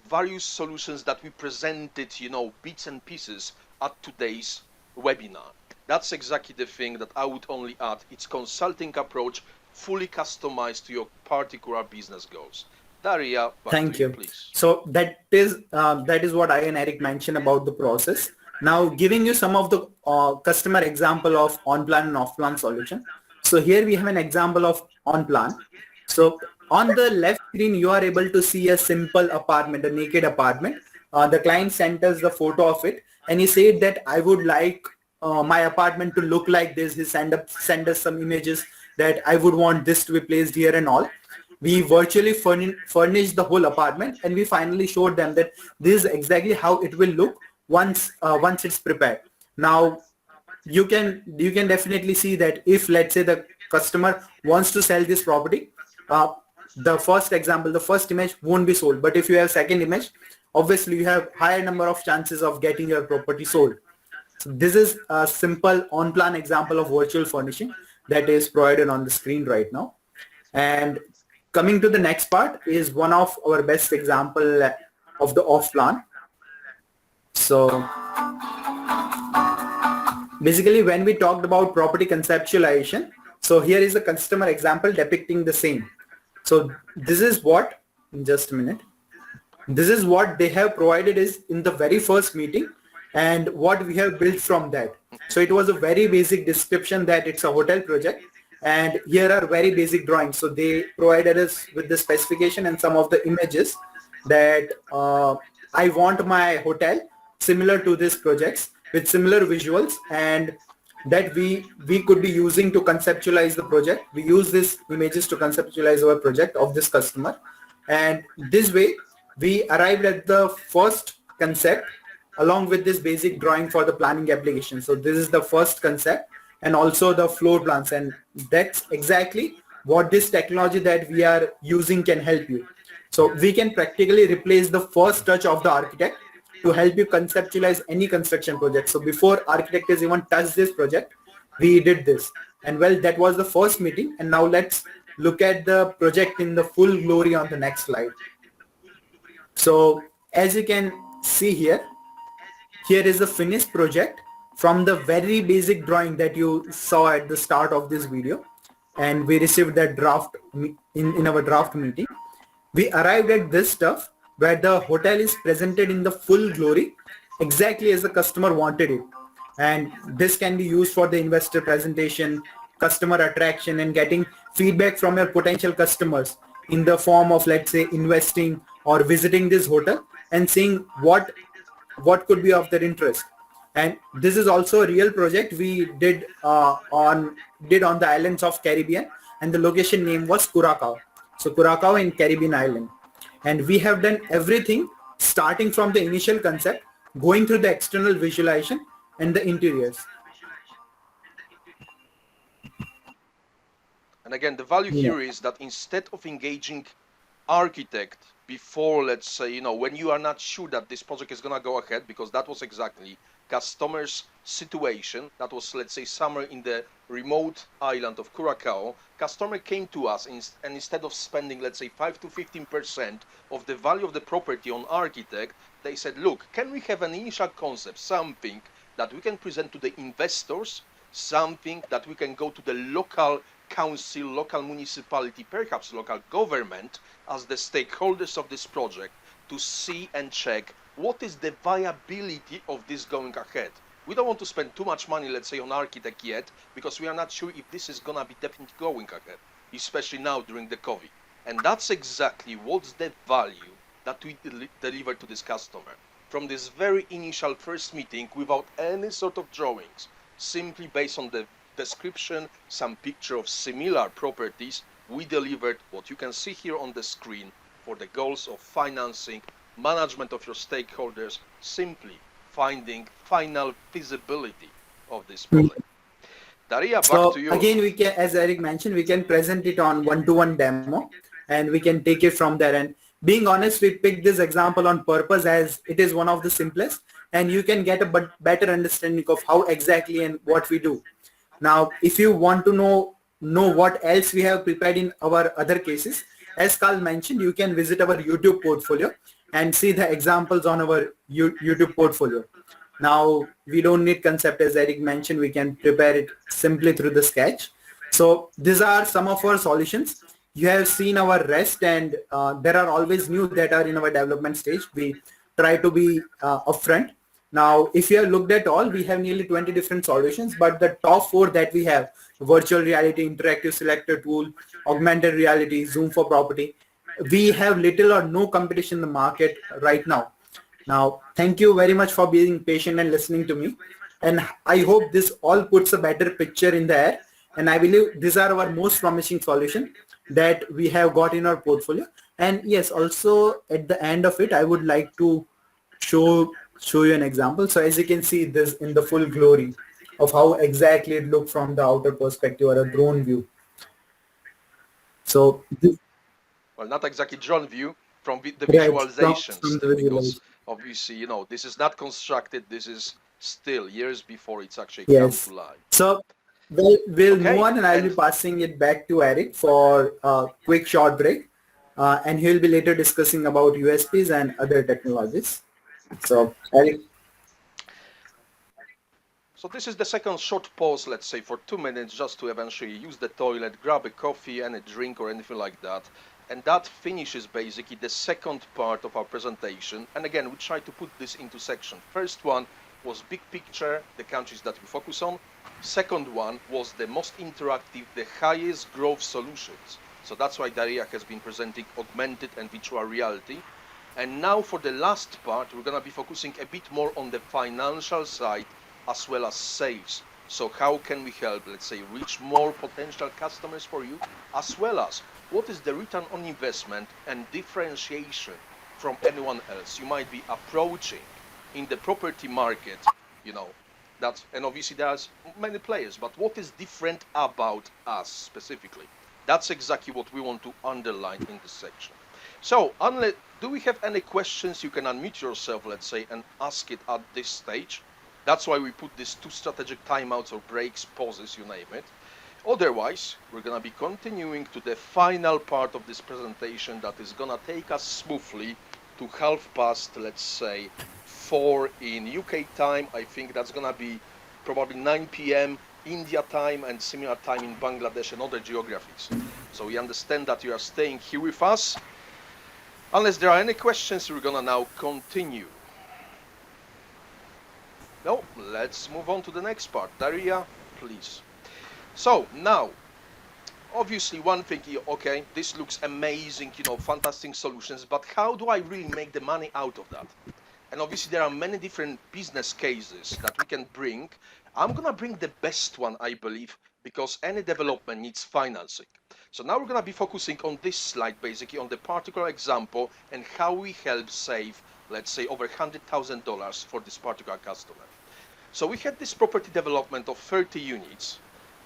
various solutions that we presented, you know, bits and pieces at today's webinar. That's exactly the thing that I would only add. It's consulting approach, fully customized to your particular business goals. Daria, back Thank to you, you. please. So that is what I and Eric mentioned about the process. Now giving you some of the customer example of on-plan and off-plan solution. So here we have an example of on-plan. So on the left screen, you are able to see a simple apartment, a naked apartment. The client sent us the photo of it, and he said that I would like my apartment to look like this. He send us some images that I would want this to be placed here and all. We virtually furnished the whole apartment, and we finally showed them that this is exactly how it will look once it's prepared. Now you can definitely see that if, let's say, the customer wants to sell this property, the first example, the first image won't be sold. But if you have second image, obviously you have higher number of chances of getting your property sold. So this is a simple on-plan example of virtual furnishing that is provided on the screen right now. And coming to the next part is one of our best example of the off-plan. So basically when we talked about property conceptualization, so here is a customer example depicting the same. So this is what, just a minute, this is what they have provided is in the very first meeting and what we have built from that. So it was a very basic description that it's a hotel project, and here are very basic drawings. So they provided us with the specification and some of the images that I want my hotel similar to this projects with similar visuals, and that we could be using to conceptualize the project. We use these images to conceptualize our project of this customer, and this way we arrived at the first concept along with this basic drawing for the planning application. So this is the first concept and also the floor plans, and that's exactly what this technology that we are using can help you. So we can practically replace the first touch of the architect to help you conceptualize any construction project. So before architect has even touched this project, we did this. And well, that was the first meeting. And now let's look at the project in the full glory on the next slide. So as you can see here is the finished project from the very basic drawing that you saw at the start of this video. And we received that draft in our draft meeting. We arrived at this stuff where the hotel is presented in the full glory, exactly as the customer wanted it. And this can be used for the investor presentation, customer attraction, and getting feedback from your potential customers in the form of, let's say, investing or visiting this hotel and seeing what could be of their interest. And this is also a real project we did on the islands of Caribbean, and the location name was Curacao. So Curacao in Caribbean island. And we have done everything starting from the initial concept, going through the external visualization and the interiors. And again, the value here is that instead of engaging architect before, let's say, you know, when you are not sure that this project is going to go ahead, because that was exactly customer's situation. That was, let's say, somewhere in the remote island of Curacao. Customer came to us and instead of spending, let's say, 5 to 15% of the value of the property on architect, they said, look, can we have an initial concept, something that we can present to the investors, something that we can go to the local council, local municipality, perhaps local government as the stakeholders of this project to see and check what is the viability of this going ahead. We don't want to spend too much money, let's say, on architect yet, because we are not sure if this is gonna be definitely going ahead, especially now during the COVID. And that's exactly what's the value that we deliver to this customer. From this very initial first meeting, without any sort of drawings, simply based on the description, some picture of similar properties, we delivered what you can see here on the screen for the goals of financing, management of your stakeholders, simply finding final feasibility of this project. Daria, back to you. Again, we can, as Eric mentioned, we can present it on one-to-one demo, and we can take it from there. And being honest, we picked this example on purpose as it is one of the simplest, and you can get a better understanding of how exactly and what we do. Now, if you want to know what else we have prepared in our other cases, as Carl mentioned, you can visit our YouTube portfolio and see the examples on our YouTube portfolio. Now, we don't need concept, as Eric mentioned, we can prepare it simply through the sketch. So these are some of our solutions. You have seen our rest, and there are always new that are in our development stage. We try to be upfront. Now, if you have looked at all, we have nearly 20 different solutions, but the top 4 that we have, virtual reality, interactive selector tool, augmented reality, Zoom for property, we have little or no competition in the market right now. Now, thank you very much for being patient and listening to me. And I hope this all puts a better picture in the air. And I believe these are our most promising solution that we have got in our portfolio. And yes, also at the end of it, I would like to show you an example. So as you can see this in the full glory of how exactly it looked from the outer perspective or a drone view. So this, well, not exactly drone view, from the right, visualizations, from the because visualization. obviously, you know, this is not constructed, this is still years before it's actually Yes. come to life. So we'll Okay, move on, and I'll be passing it back to Eric for a quick short break. And he'll be later discussing about USPs and other technologies. So Eric. So this is the second short pause, let's say for 2 minutes, just to eventually use the toilet, grab a coffee and a drink or anything like that. And that finishes basically the second part of our presentation. And again, we try to put this into sections. First one was big picture, the countries that we focus on. Second one was the most interactive, the highest growth solutions. So that's why Daria has been presenting augmented and virtual reality. And now for the last part, we're gonna be focusing a bit more on the financial side as well as sales. So how can we help, let's say, reach more potential customers for you, as well as what is the return on investment and differentiation from anyone else you might be approaching in the property market, you know, that's, and obviously there's many players, but what is different about us specifically? That's exactly what we want to underline in this section. So, do we have any questions? You can unmute yourself, let's say, and ask it at this stage. That's why we put these 2 strategic timeouts or breaks, pauses, you name it. Otherwise, we're going to be continuing to the final part of this presentation that is going to take us smoothly to 4:30, let's say, 4 in UK time. I think that's going to be probably 9 p.m. India time and similar time in Bangladesh and other geographies. So we understand that you are staying here with us. Unless there are any questions, we're going to now continue. No, let's move on to the next part. Daria, please. So now, obviously one thing, okay, this looks amazing, you know, fantastic solutions, but how do I really make the money out of that? And obviously there are many different business cases that we can bring. I'm gonna bring the best one, I believe, because any development needs financing. So now we're gonna be focusing on this slide, basically on the particular example and how we help save, let's say, over $100,000 for this particular customer. So we had this property development of 30 units.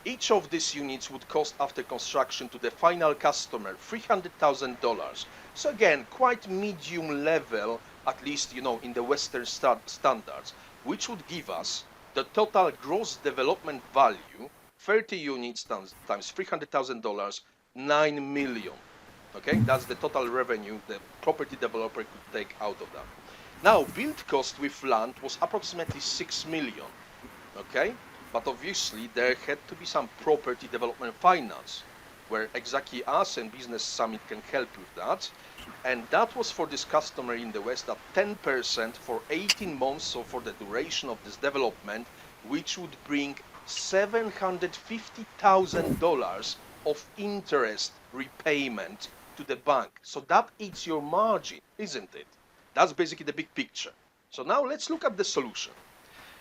Each of these units would cost after construction to the final customer $300,000. So again, quite medium level, at least, you know, in the Western standards, which would give us the total gross development value, 30 units times $300,000, $9 million. Okay, that's the total revenue the property developer could take out of that. Now, build cost with land was approximately 6 million. Okay, but obviously there had to be some property development finance, where exactly us and Business Summit can help with that. And that was for this customer in the West at 10% for 18 months, so for the duration of this development, which would bring $750,000 of interest repayment to the bank. So that eats your margin, isn't it? That's basically the big picture. So now let's look at the solution.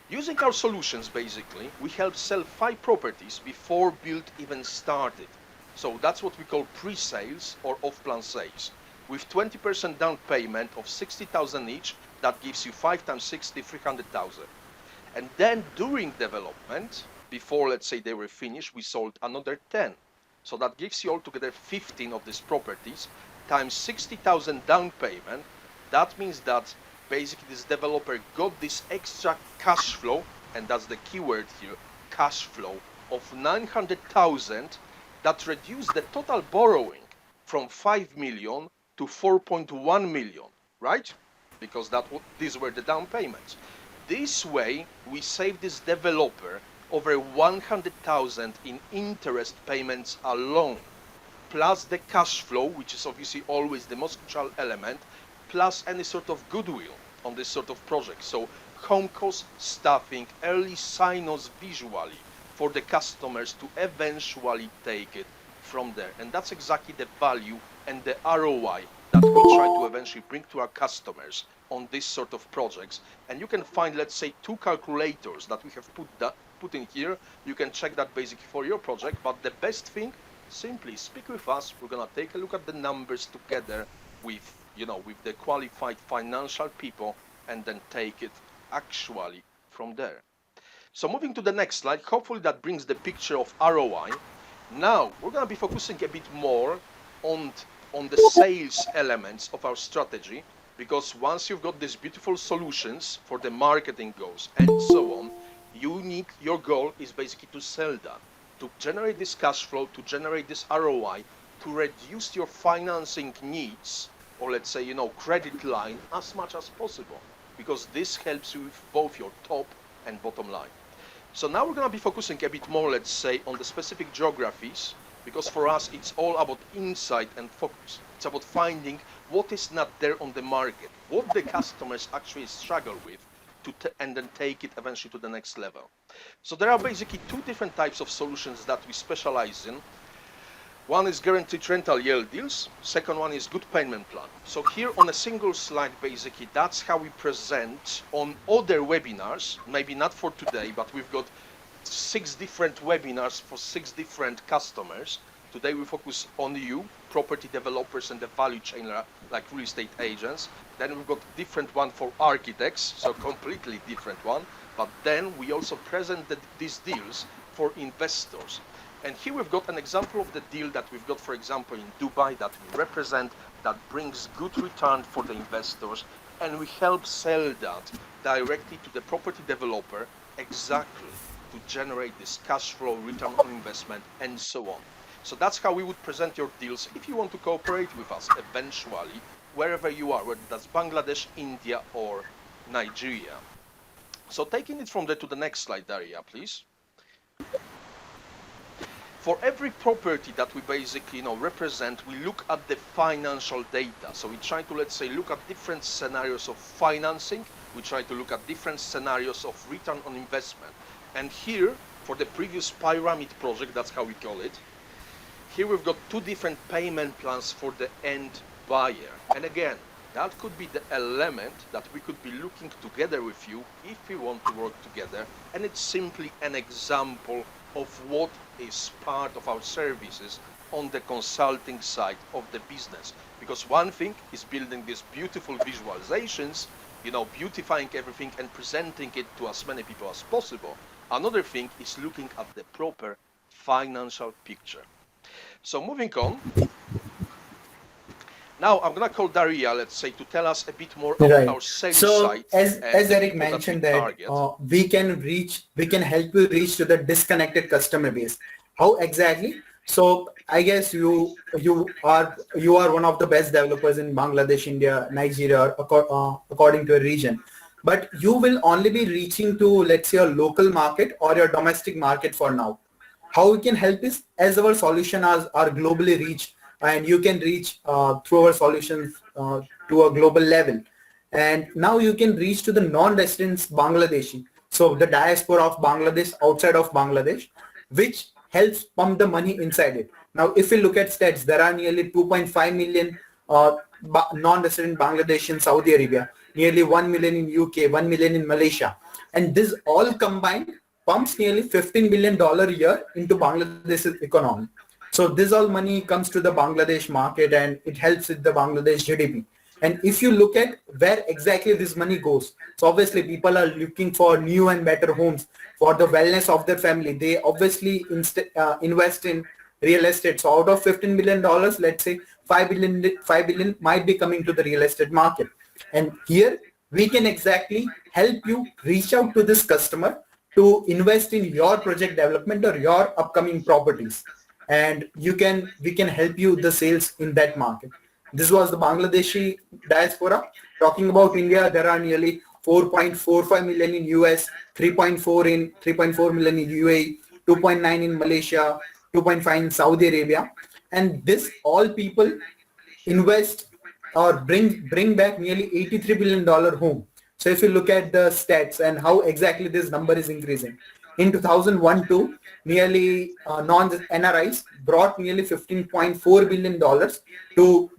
Using our solutions, basically, we help sell 5 properties before build even started. So that's what we call pre-sales or off-plan sales. With 20% down payment of 60,000 each, that gives you 5 times 60, 300,000. And then during development, before let's say they were finished, we sold another 10. So that gives you altogether 15 of these properties times 60,000 down payment. That means that basically this developer got this extra cash flow, and that's the keyword here, cash flow of 900,000 that reduced the total borrowing from 5 million to 4.1 million, right? Because these were the down payments. This way, we save this developer over 100,000 in interest payments alone, plus the cash flow, which is obviously always the most crucial element, plus any sort of goodwill on this sort of project. So home cost, staffing, early sign-offs visually for the customers to eventually take it from there. And that's exactly the value and the ROI that we try to eventually bring to our customers on this sort of projects. And you can find, let's say, 2 calculators that we have put in here. You can check that basically for your project. But the best thing, simply speak with us. We're gonna take a look at the numbers together with, with the qualified financial people, and then take it actually from there. So moving to the next slide, hopefully that brings the picture of ROI. Now we're gonna be focusing a bit more on the sales elements of our strategy, because once you've got these beautiful solutions for the marketing goals and so on, your goal is basically to sell that, to generate this cash flow, to generate this ROI, to reduce your financing needs, or let's say, credit line as much as possible, because this helps you with both your top and bottom line. So now we're going to be focusing a bit more, let's say, on the specific geographies, because for us it's all about insight and focus. It's about finding what is not there on the market, what the customers actually struggle with, and then take it eventually to the next level. So there are basically 2 different types of solutions that we specialize in. One is guaranteed rental yield deals, second one is good payment plan. So here on a single slide, basically, that's how we present on other webinars, maybe not for today, but we've got 6 different webinars for 6 different customers. Today we focus on you, property developers and the value chain like real estate agents. Then we've got different one for architects, so completely different one. But then we also present these deals for investors. And here we've got an example of the deal that we've got, for example, in Dubai that we represent, that brings good return for the investors, and we help sell that directly to the property developer exactly to generate this cash flow, return on investment, and so on. So that's how we would present your deals if you want to cooperate with us eventually, wherever you are, whether that's Bangladesh, India, or Nigeria. So taking it from there to the next slide, Daria, please. For every property that we basically represent, we look at the financial data. So we try to, let's say, look at different scenarios of financing. We try to look at different scenarios of return on investment. And here, for the previous pyramid project, that's how we call it, here we've got 2 different payment plans for the end buyer. And again, that could be the element that we could be looking together with you if we want to work together. And it's simply an example of what is part of our services on the consulting side of the business. Because one thing is building these beautiful visualizations, beautifying everything and presenting it to as many people as possible. Another thing is looking at the proper financial picture. So moving on. Now I'm gonna call Daria, let's say, to tell us a bit more about our sales side. So as Eric mentioned that we can help you reach to the disconnected customer base. How exactly? So I guess you are one of the best developers in Bangladesh, India, Nigeria, according to a region. But you will only be reaching to, let's say, your local market or your domestic market for now. How we can help is, as our solution are globally reached, and you can reach through our solutions to a global level. And now you can reach to the non-residents Bangladeshi So the diaspora of Bangladesh outside of Bangladesh, which helps pump the money inside it. Now, if we look at stats, there are nearly 2.5 million non-resident Bangladesh in Saudi Arabia, nearly 1 million in UK, 1 million in Malaysia. And this all combined pumps nearly $15 billion a year into Bangladesh's economy. So this all money comes to the Bangladesh market and it helps with the Bangladesh GDP. And if you look at where exactly this money goes, so obviously people are looking for new and better homes for the wellness of their family. They obviously invest in real estate. So out of $15 billion, let's say 5 billion might be coming to the real estate market. And here we can exactly help you reach out to this customer to invest in your project development or your upcoming properties. And we can help you the sales in that market. This was the Bangladeshi diaspora. Talking about India, there are nearly 4.45 million in US, 3.4 million in UAE, 2.9 in Malaysia, 2.5 in Saudi Arabia. And this all people invest or bring back nearly $83 billion home. So if you look at the stats and how exactly this number is increasing. In 2001-2, nearly non-NRIs brought nearly $15.4 billion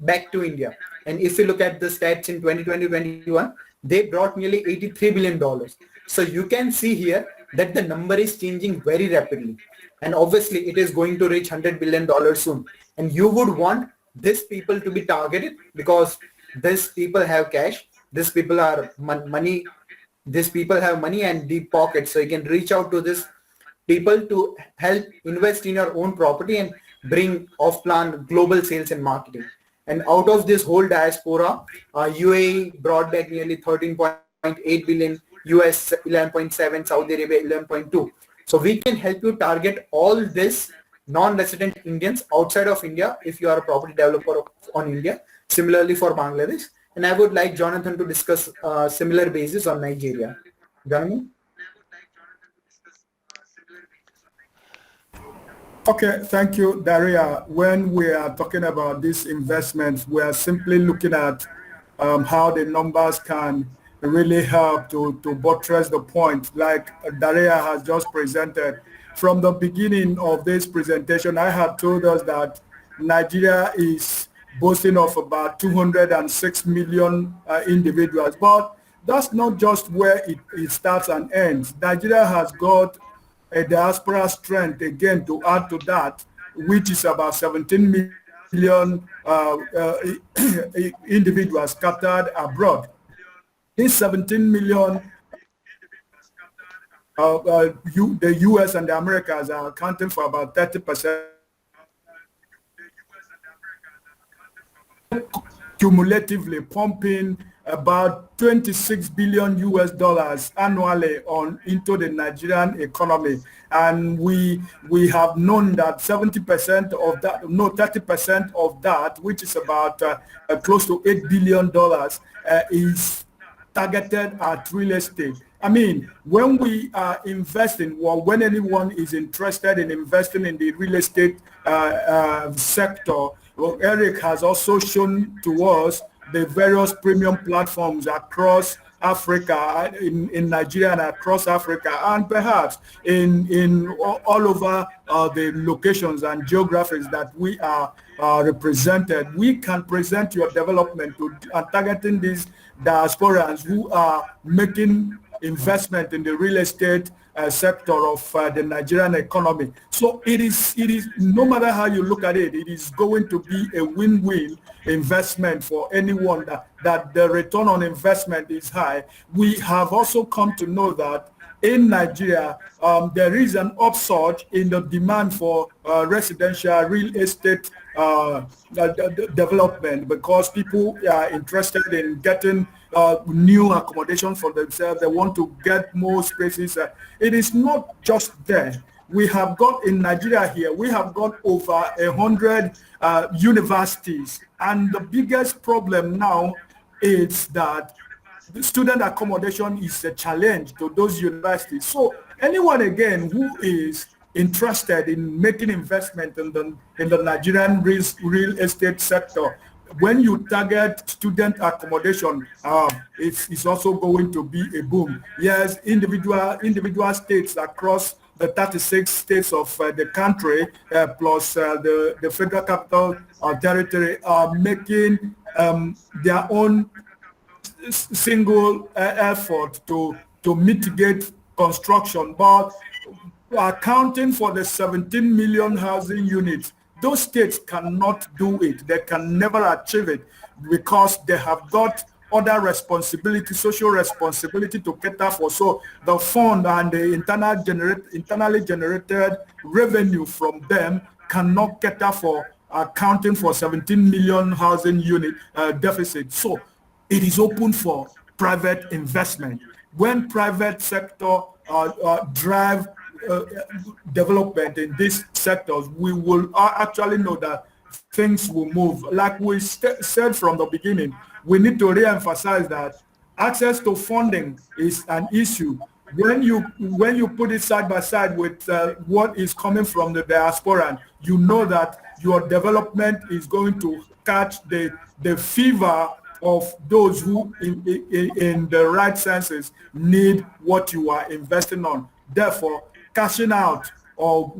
back to India. And if you look at the stats in 2020-21, they brought nearly $83 billion. So you can see here that the number is changing very rapidly. And obviously it is going to reach $100 billion soon. And you would want these people to be targeted because these people have cash, these people are money. These people have money and deep pockets, so you can reach out to these people to help invest in your own property and bring off-plan global sales and marketing. And out of this whole diaspora, UAE brought back nearly 13.8 billion, US 11.7, Saudi Arabia 11.2. So we can help you target all this non-resident Indians outside of India if you are a property developer on India. Similarly for Bangladesh. And I would like Jonathan to discuss similar basis on Nigeria. Jonathan? Okay, thank you, Daria. When we are talking about these investments, we are simply looking at how the numbers can really help to buttress the point like Daria has just presented. From the beginning of this presentation, I had told us that Nigeria is boasting of about 206 million individuals. But that's not just where it starts and ends. Nigeria has got a diaspora strength again to add to that, which is about 17 million individuals scattered abroad. These 17 million, the US and the Americas are accounting for about 30%. Cumulatively pumping about 26 billion US dollars annually into the Nigerian economy, and we have known that 70% of that, no 30% of that, which is about close to $8 billion, is targeted at real estate. I mean, when we are investing, or when anyone is interested in investing in the real estate sector, well, Eric has also shown to us the various premium platforms across Africa, in Nigeria and across Africa, and perhaps in all over the locations and geographies that we are represented. We can present your development to targeting these diasporans who are making investment in the real estate sector of the Nigerian economy. So it is no matter how you look at it, it is going to be a win-win investment for anyone that the return on investment is high. We have also come to know that in Nigeria, there is an upsurge in the demand for residential real estate development because people are interested in getting new accommodation for themselves. They want to get more spaces. It is not just there. We have got in Nigeria here, we have got over 100 universities. And the biggest problem now is that the student accommodation is a challenge to those universities. So anyone again who is interested in making investment in the Nigerian real estate sector, when you target student accommodation, it's also going to be a boom. Yes, individual states across the 36 states of the country, plus the federal capital territory, are making their own single effort to mitigate construction, but accounting for the 17 million housing units, those states cannot do it. They can never achieve it because they have got other responsibility, social responsibility to cater for. So the fund and the internally generated revenue from them cannot cater for accounting for 17 million housing unit deficit. So it is open for private investment. When private sector drive development in these sectors, we will actually know that things will move. Like we said from the beginning, we need to re-emphasize that access to funding is an issue. When you put it side by side with what is coming from the diaspora, you know that your development is going to catch the fever of those who in the right senses need what you are investing on. Therefore, cashing out or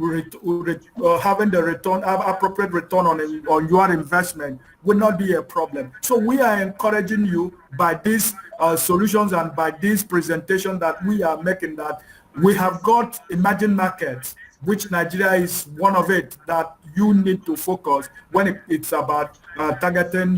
having the appropriate return on your investment will not be a problem. So we are encouraging you by these solutions and by this presentation that we are making, that we have got emerging markets, which Nigeria is one of it, that you need to focus when it's about targeting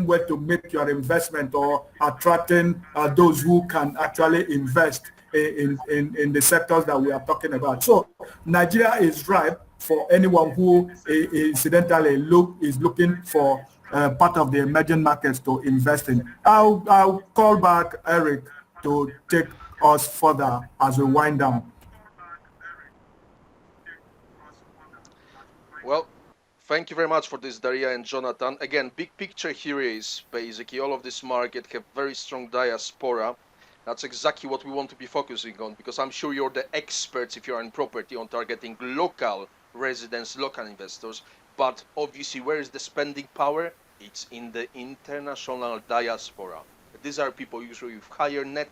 where to make your investment, or attracting those who can actually invest in the sectors that we are talking about. So Nigeria is ripe for anyone who incidentally is looking for part of the emerging markets to invest in. I'll call back Eric to take us further as we wind down. Well, thank you very much for this, Daria and Jonathan. Again, big picture here is basically all of this market have very strong diaspora. That's exactly what we want to be focusing on, because I'm sure you're the experts if you're in property on targeting local residents, local investors. But obviously, where is the spending power? It's in the international diaspora. These are people usually with higher net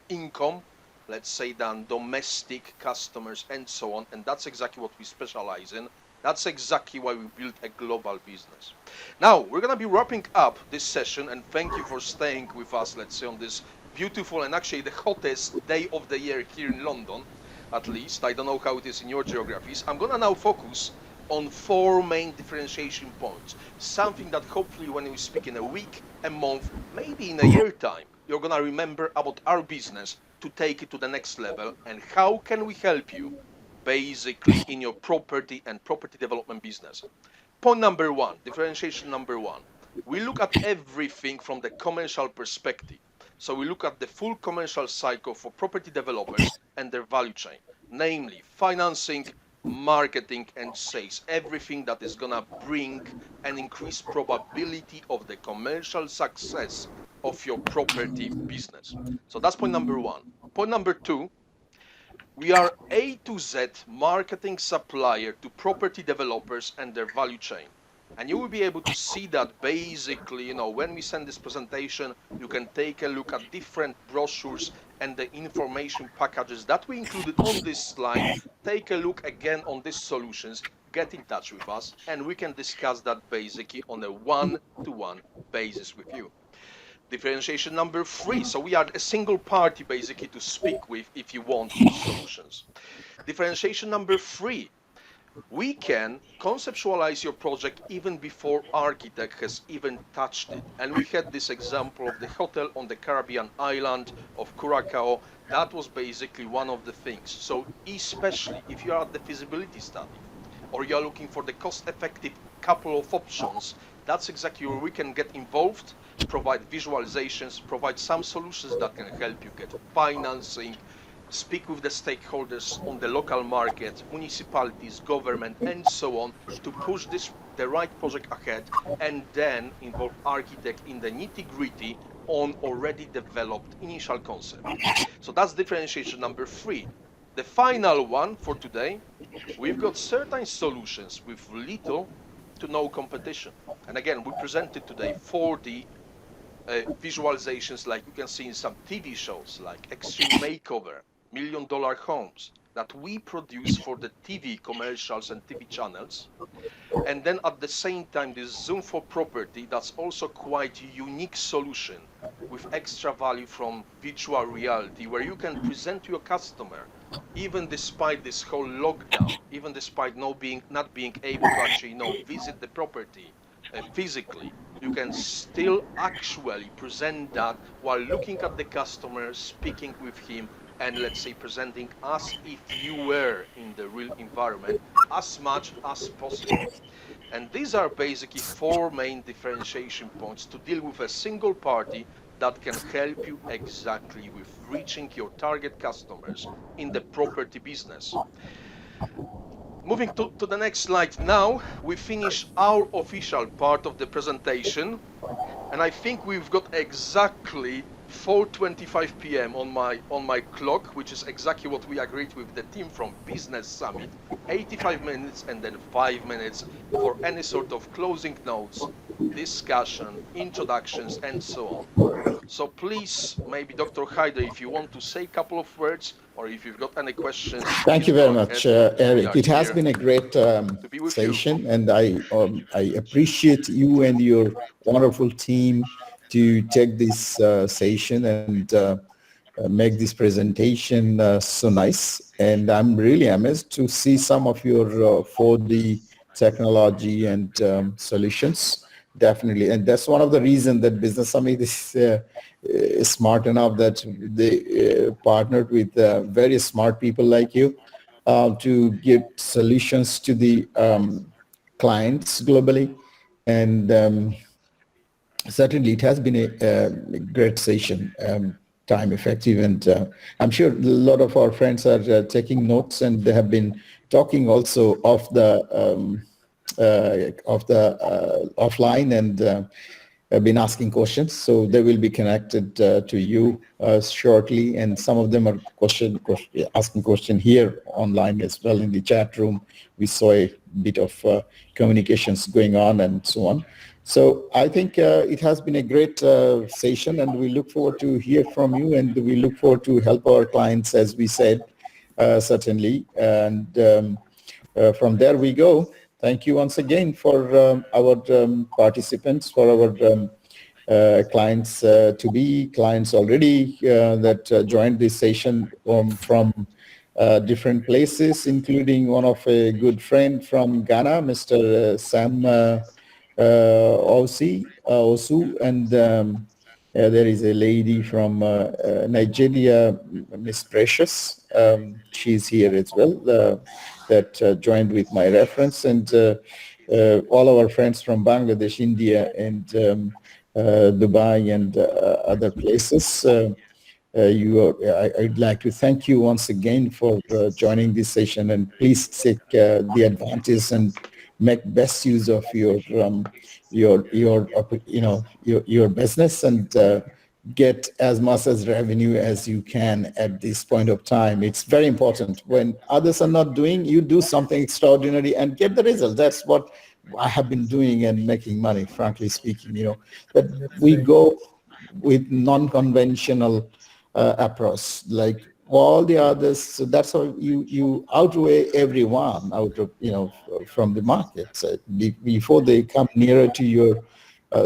income, let's say, than domestic customers and so on. And that's exactly what we specialize in. That's exactly why we built a global business. Now, we're going to be wrapping up this session, and thank you for staying with us, let's say, on this beautiful and actually the hottest day of the year here in London, at least. I don't know how it is in your geographies. I'm going to now focus on 4 main differentiation points. Something that hopefully when we speak in a week, a month, maybe in a year time, you're going to remember about our business to take it to the next level, and how can we help you basically in your property and property development business. Point number 1, differentiation number 1. We look at everything from the commercial perspective. So we look at the full commercial cycle for property developers and their value chain, namely financing, marketing and sales, everything that is gonna bring an increased probability of the commercial success of your property business. So that's point number 1. Point number 2, we are A to Z marketing supplier to property developers and their value chain. And you will be able to see that basically, you know, when we send this presentation, you can take a look at different brochures and the information packages that we included on this slide. Take a look again on these solutions, get in touch with us, and we can discuss that basically on a one-to-one basis with you. Differentiation number 3. So we are a single party basically to speak with if you want those solutions. Differentiation number 3. We can conceptualize your project even before architect has even touched it. And we had this example of the hotel on the Caribbean island of Curacao. That was basically one of the things. So especially if you are at the feasibility study or you're looking for the cost-effective couple of options, that's exactly where we can get involved, provide visualizations, provide some solutions that can help you get financing, speak with the stakeholders on the local market, municipalities, government, and so on, to push the right project ahead, and then involve architect in the nitty-gritty on already developed initial concept. So that's differentiation number 3. The final one for today, we've got certain solutions with little to no competition. And again, we presented today 4D visualizations like you can see in some TV shows like Extreme Makeover, $1 Million Homes, that we produce for the TV commercials and TV channels. And then at the same time, this Zoom for Property, that's also quite a unique solution with extra value from virtual reality, where you can present to your customer, even despite this whole lockdown, even despite not being able to actually visit the property physically, you can still actually present that while looking at the customer, speaking with him, and let's say presenting as if you were in the real environment as much as possible. And these are basically 4 main differentiation points to deal with a single party that can help you exactly with reaching your target customers in the property business. Moving to the next slide now, we finish our official part of the presentation, and I think we've got exactly 4:25 p.m. on my clock, which is exactly what we agreed with the team from Business Summit. 85 minutes and then 5 minutes for any sort of closing notes, discussion, introductions, and so on. So please, maybe Dr. Haider, if you want to say a couple of words, or if you've got any questions. Thank you very much, Eric. It has been a great session, and I appreciate you and your wonderful team to take this session and make this presentation so nice. And I'm really amazed to see some of your 4D technology and solutions, definitely. And that's one of the reasons that Business Summit is smart enough that they partnered with very smart people like you to give solutions to the clients globally. And certainly it has been a great session, time effective, and I'm sure a lot of our friends are taking notes, and they have been talking also of the offline, and have been asking questions, so they will be connected to you shortly, and some of them are asking question here online as well in the chat room. We saw a bit of communications going on and so on. So I think it has been a great session, and we look forward to hear from you, and we look forward to help our clients, as we said, certainly. And from there we go. Thank you once again for our participants, for our clients to be, clients already that joined this session from different places, including one of a good friend from Ghana, Mr. Sam Osu, and there is a lady from Nigeria, Miss Precious. She's here as well, that joined with my reference, and all our friends from Bangladesh, India, and Dubai, and other places. I'd like to thank you once again for joining this session, and please take the advantage and make best use of your business, and get as much as revenue as you can at this point of time. It's very important. When others are not doing, you do something extraordinary and get the result. That's what I have been doing and making money, frankly speaking. But we go with non-conventional approach, like all the others. So that's how you outweigh everyone from the market. So before they come nearer to your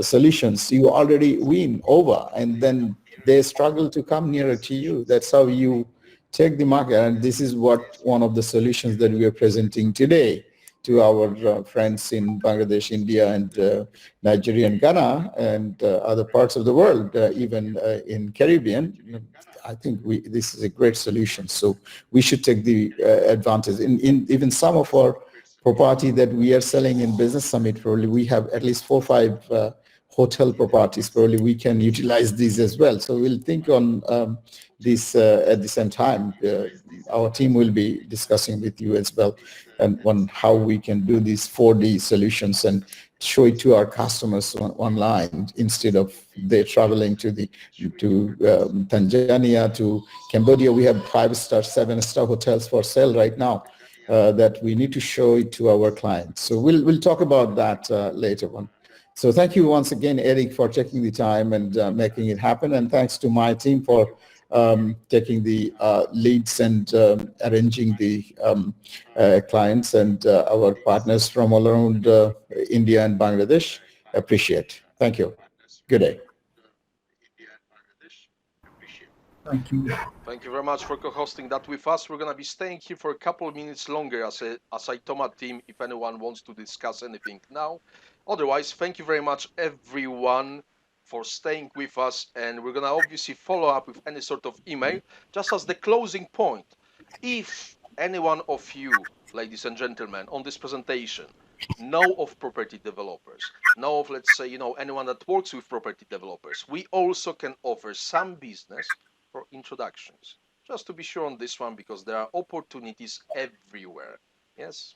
solutions, you already win over, and then they struggle to come nearer to you. That's how you take the market, and this is what one of the solutions that we are presenting today to our friends in Bangladesh, India, and Nigeria, and Ghana, and other parts of the world, even in Caribbean. I think this is a great solution, so we should take the advantage. In even some of our property that we are selling in Business Summit, probably we have at least 4 or 5 hotel properties. Probably we can utilize these as well. So we'll think on this at the same time. Our team will be discussing with you as well, and on how we can do these 4D solutions and show it to our customers online, instead of they traveling to Tanzania, to Cambodia. We have 5-star, 7-star hotels for sale right now, that we need to show it to our clients. So we'll talk about that later on. So thank you once again, Eric, for taking the time and making it happen. And thanks to my team for taking the leads and arranging the clients and our partners from all around India and Bangladesh. Appreciate. Thank you. Good day. Thank you. Thank you very much for co-hosting that with us. We're going to be staying here for a couple of minutes longer as Itoma team, if anyone wants to discuss anything now. Otherwise, thank you very much, everyone, for staying with us. And we're going to obviously follow up with any sort of email. Just as the closing point, if any one of you, ladies and gentlemen, on this presentation, know of property developers, know of, let's say, anyone that works with property developers, we also can offer some business for introductions. Just to be sure on this one, because there are opportunities everywhere. Yes.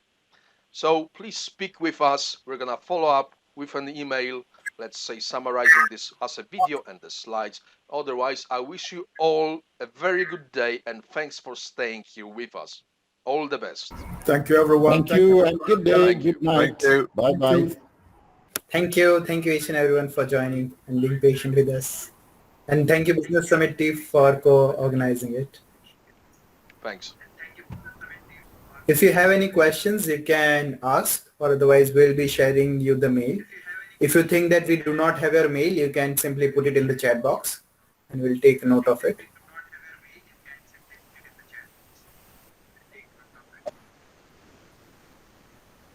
So please speak with us. We're going to follow up with an email, let's say, summarizing this as a video and the slides. Otherwise, I wish you all a very good day and thanks for staying here with us. All the best. Thank you, everyone. Thank you and good day. Good night. Thank you. Bye-bye. Thank you each and everyone for joining and being patient with us. And thank you Business Summit team for co-organizing it. Thanks. If you have any questions, you can ask, or otherwise we'll be sharing you the mail. If you think that we do not have your mail, you can simply put it in the chat box and we'll take note of it.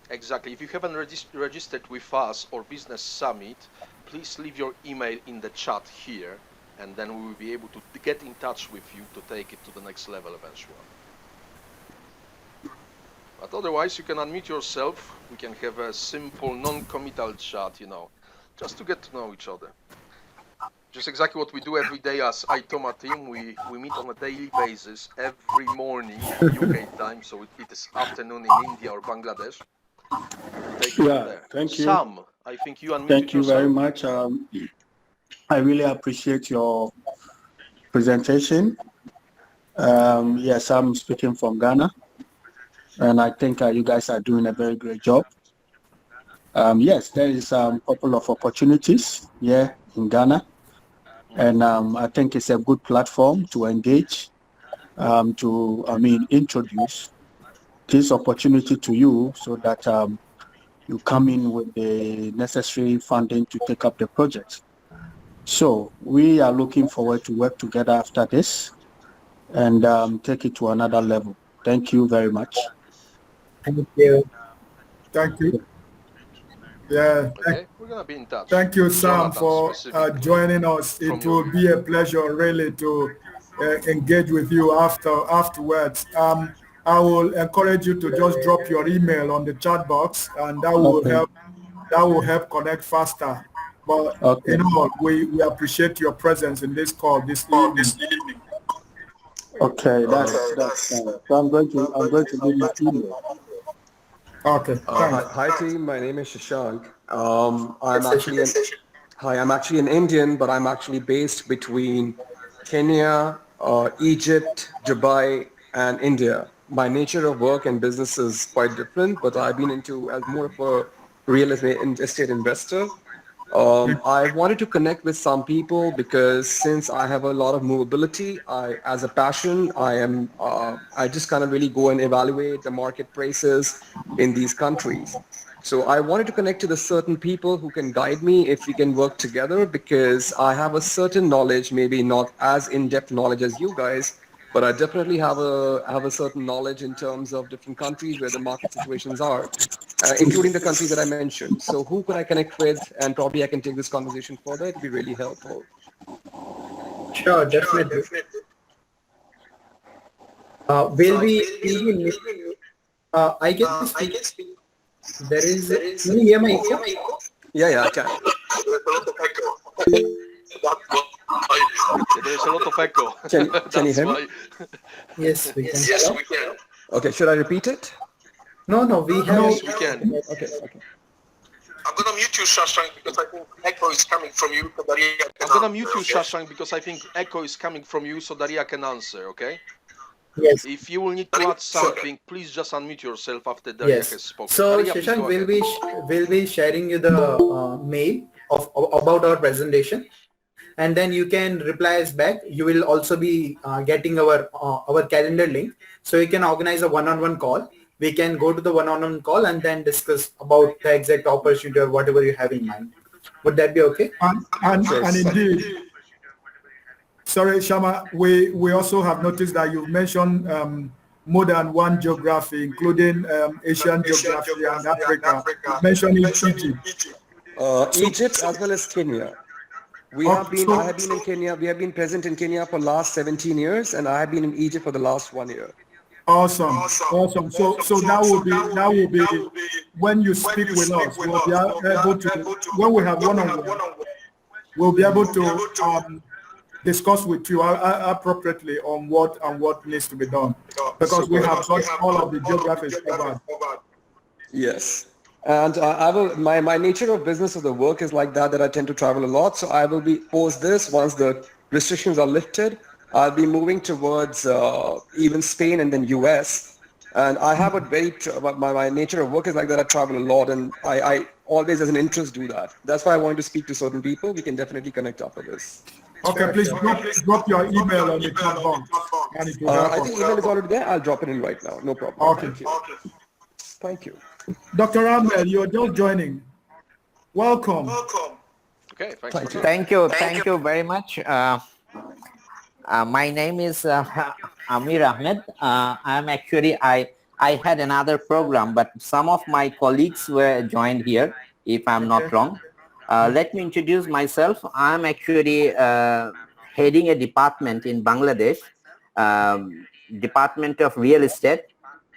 Exactly. If you haven't registered with us or Business Summit, please leave your email in the chat here, and then we will be able to get in touch with you to take it to the next level eventually. But otherwise, you can unmute yourself. We can have a simple, non-committal chat, just to get to know each other. Just exactly what we do every day as Itoma team. We meet on a daily basis every morning UK time, so it is afternoon in India or Bangladesh. Take it from there. Thank you. Sam, I think you unmuted Thank you yourself. very much. I really appreciate your presentation. Yes, I'm speaking from Ghana, and I think you guys are doing a very great job. Yes, there is a couple of opportunities here in Ghana, and I think it's a good platform to engage, introduce this opportunity to you so that you come in with the necessary funding to take up the project. So we are looking forward to work together after this and take it to another level. Thank you very much. Thank you. Thank you. Yeah. Okay, we're going to be in touch. Thank you, Sam, Jonathan, for specifically, joining us. It will be a pleasure, really, to engage with you afterwards. I will encourage you to just drop your email on the chat box, and that will help connect faster. But we appreciate your presence in this call this evening. Okay, that's fine. So I'm going to give you email. Okay. Hi team, my name is Shashank. I'm actually an Indian, but I'm actually based between Kenya, Egypt, Dubai, and India. My nature of work and business is quite different, but I've been into as more of a real estate investor. I wanted to connect with some people because since I have a lot of movability, as a passion, I just kind of really go and evaluate the market prices in these countries. So I wanted to connect to the certain people who can guide me if we can work together, because I have a certain knowledge, maybe not as in-depth knowledge as you guys, but I definitely have a certain knowledge in terms of different countries where the market situations are, including the countries that I mentioned. So who could I connect with? And probably I can take this conversation further. It'd be really helpful. Sure, definitely. I guess there is. Can you hear my echo? Yeah, I can. There's a lot of echo. Can you hear me? Yes, we can. Okay, should I repeat it? No, we have. Yes, we can. Okay. I'm going to mute you, Shashank, because I think echo is coming from you. I'm going to mute you, Shashank, because I think echo is coming from you, so Daria can answer, okay? Yes. If you will need to add something, please just unmute yourself after Daria Yes. has spoken. So Daria, please Shashank, go ahead. we'll be sharing you the mail about our presentation, and then you can reply us back. You will also be getting our calendar link, so you can organize a one-on-one call. We can go to the one-on-one call and then discuss about the exact opportunity or whatever you have in mind. Would that be okay? And indeed, sorry, Shama, we also have noticed that you've mentioned more than one geography, including Asian geography and Africa, mentioning Egypt. Egypt as well as Kenya. I have been in Kenya. We have been present in Kenya for last 17 years, and I have been in Egypt for the last 1 year. Awesome. So that will be when you speak with us, we'll be able to, when we have one-on-one, we'll be able to discuss with you appropriately on what needs to be done, because we have got all of the geographies covered. Yes. And I will, my nature of business of the work is like that I tend to travel a lot. So I will be post this, once the restrictions are lifted, I'll be moving towards even Spain and then US. And I have a very, my nature of work is like that I travel a lot, and I always as an interest do that. That's why I wanted to speak to certain people. We can definitely connect after this. Okay, please drop your email on the chat box. And it will I think email is already there. I'll drop it in right now. No problem. Okay. Thank you. Dr. Ahmed, you're just joining. Welcome. Okay, thanks. Thank you very much. My name is Amir Ahmed. I'm actually, I had another program, but some of my colleagues were joined here, if I'm not wrong. Let me introduce myself. I'm actually heading a department in Bangladesh, Department of Real Estate.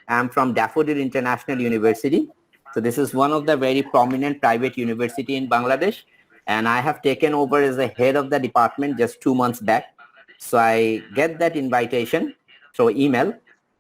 I'm from Daffodil International University. So this is one of the very prominent private university in Bangladesh. And I have taken over as the head of the department just 2 months back. So I get that invitation through email.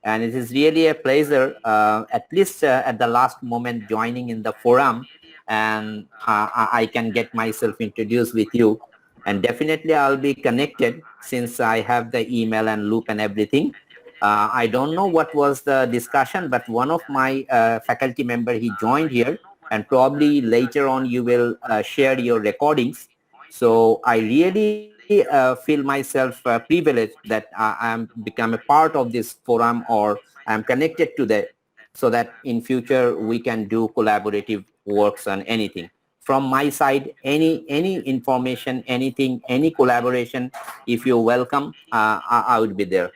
And it is really a pleasure, at least at the last moment, joining in the forum. And I can get myself introduced with you. And definitely I'll be connected since I have the email and loop and everything. I don't know what was the discussion, but one of my faculty member, he joined here, and probably later on you will share your recordings. So I really feel myself privileged that I am become a part of this forum, or I'm connected to that, so that in future we can do collaborative works on anything. From my side, any information, anything, any collaboration, if you're welcome, I would be there.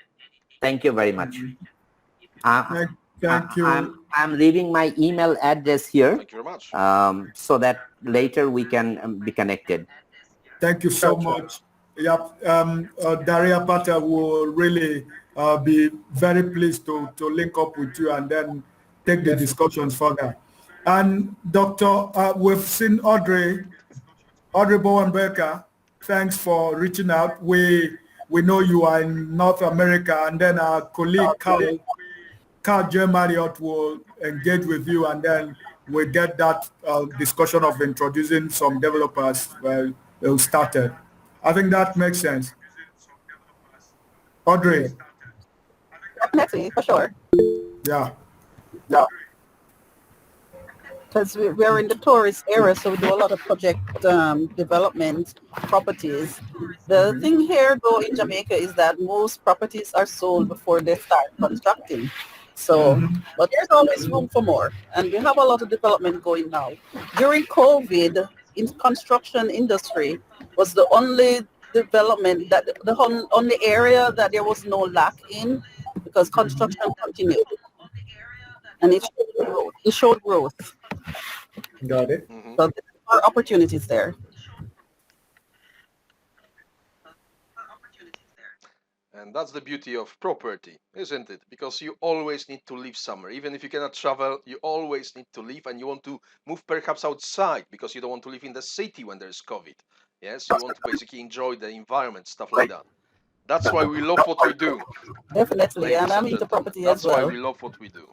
Thank you very much. Thank you. I'm leaving my email address here. Thank you very much. So that later we can be connected. Thank you so much. Yep. Daria Pata will really be very pleased to link up with you and then take the discussions further. And Dr. We've seen Audrey Bowen-Becker. Thanks for reaching out. We know you are in North America, and then our colleague Carl J. Marriott will engage with you, and then we get that discussion of introducing some developers started. I think that makes sense. Audrey. Definitely, for sure. Yeah. Because we're in the tourist area, so we do a lot of project development properties. The thing here, though, in Jamaica is that most properties are sold before they start constructing. So, but there's always room for more. And we have a lot of development going now. During COVID, in construction industry was the only development, that the only area that there was no lack in, because construction continued. And it showed growth. Got it. So there are opportunities there. And that's the beauty of property, isn't it? Because you always need to live somewhere. Even if you cannot travel, you always need to live, and you want to move perhaps outside because you don't want to live in the city when there's COVID. Yes, you want to basically enjoy the environment, stuff like that. That's why we love what we do. Definitely, and I'm into property as well. That's why we love what we do.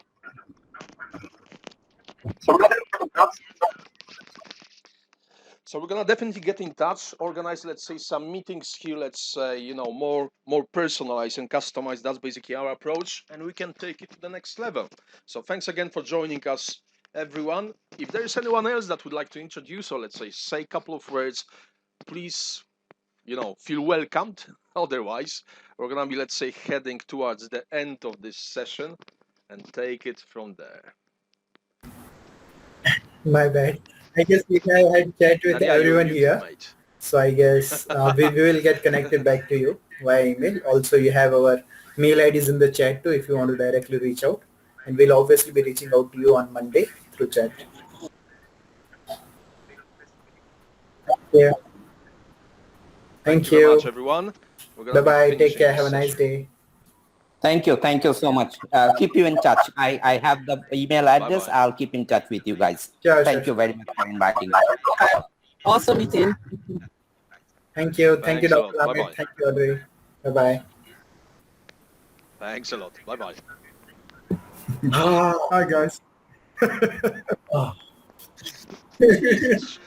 So we're gonna definitely get in touch, organize, let's say, some meetings here. Let's say, you know, more personalized and customized. That's basically our approach, and we can take it to the next level. So thanks again for joining us, everyone. If there is anyone else that would like to introduce or let's say a couple of words, please, you know, feel welcomed. Otherwise, we're gonna be, let's say, heading towards the end of this session and take it from there. My bad. I guess we have had chat with Nadia, you're everyone muted, here. mate. So I guess we will get connected back to you via email. Also, you have our mail IDs in the chat too if you want to directly reach out. And we'll obviously be reaching out to you on Monday through chat. Yeah. Thank you very much, everyone. Bye-bye. Take care. Have a nice day. Thank you so much. Keep you in touch. I have the email address. Bye-bye. I'll keep in touch with you guys. Sure, Thank you very much for inviting me. Awesome meeting. Thank you. Thank you, Thanks a Dr. lot. Ahmed. Bye-bye. Thank you, Audrey. Bye-bye. Thanks a lot. Bye-bye. Hi, guys. Jesus.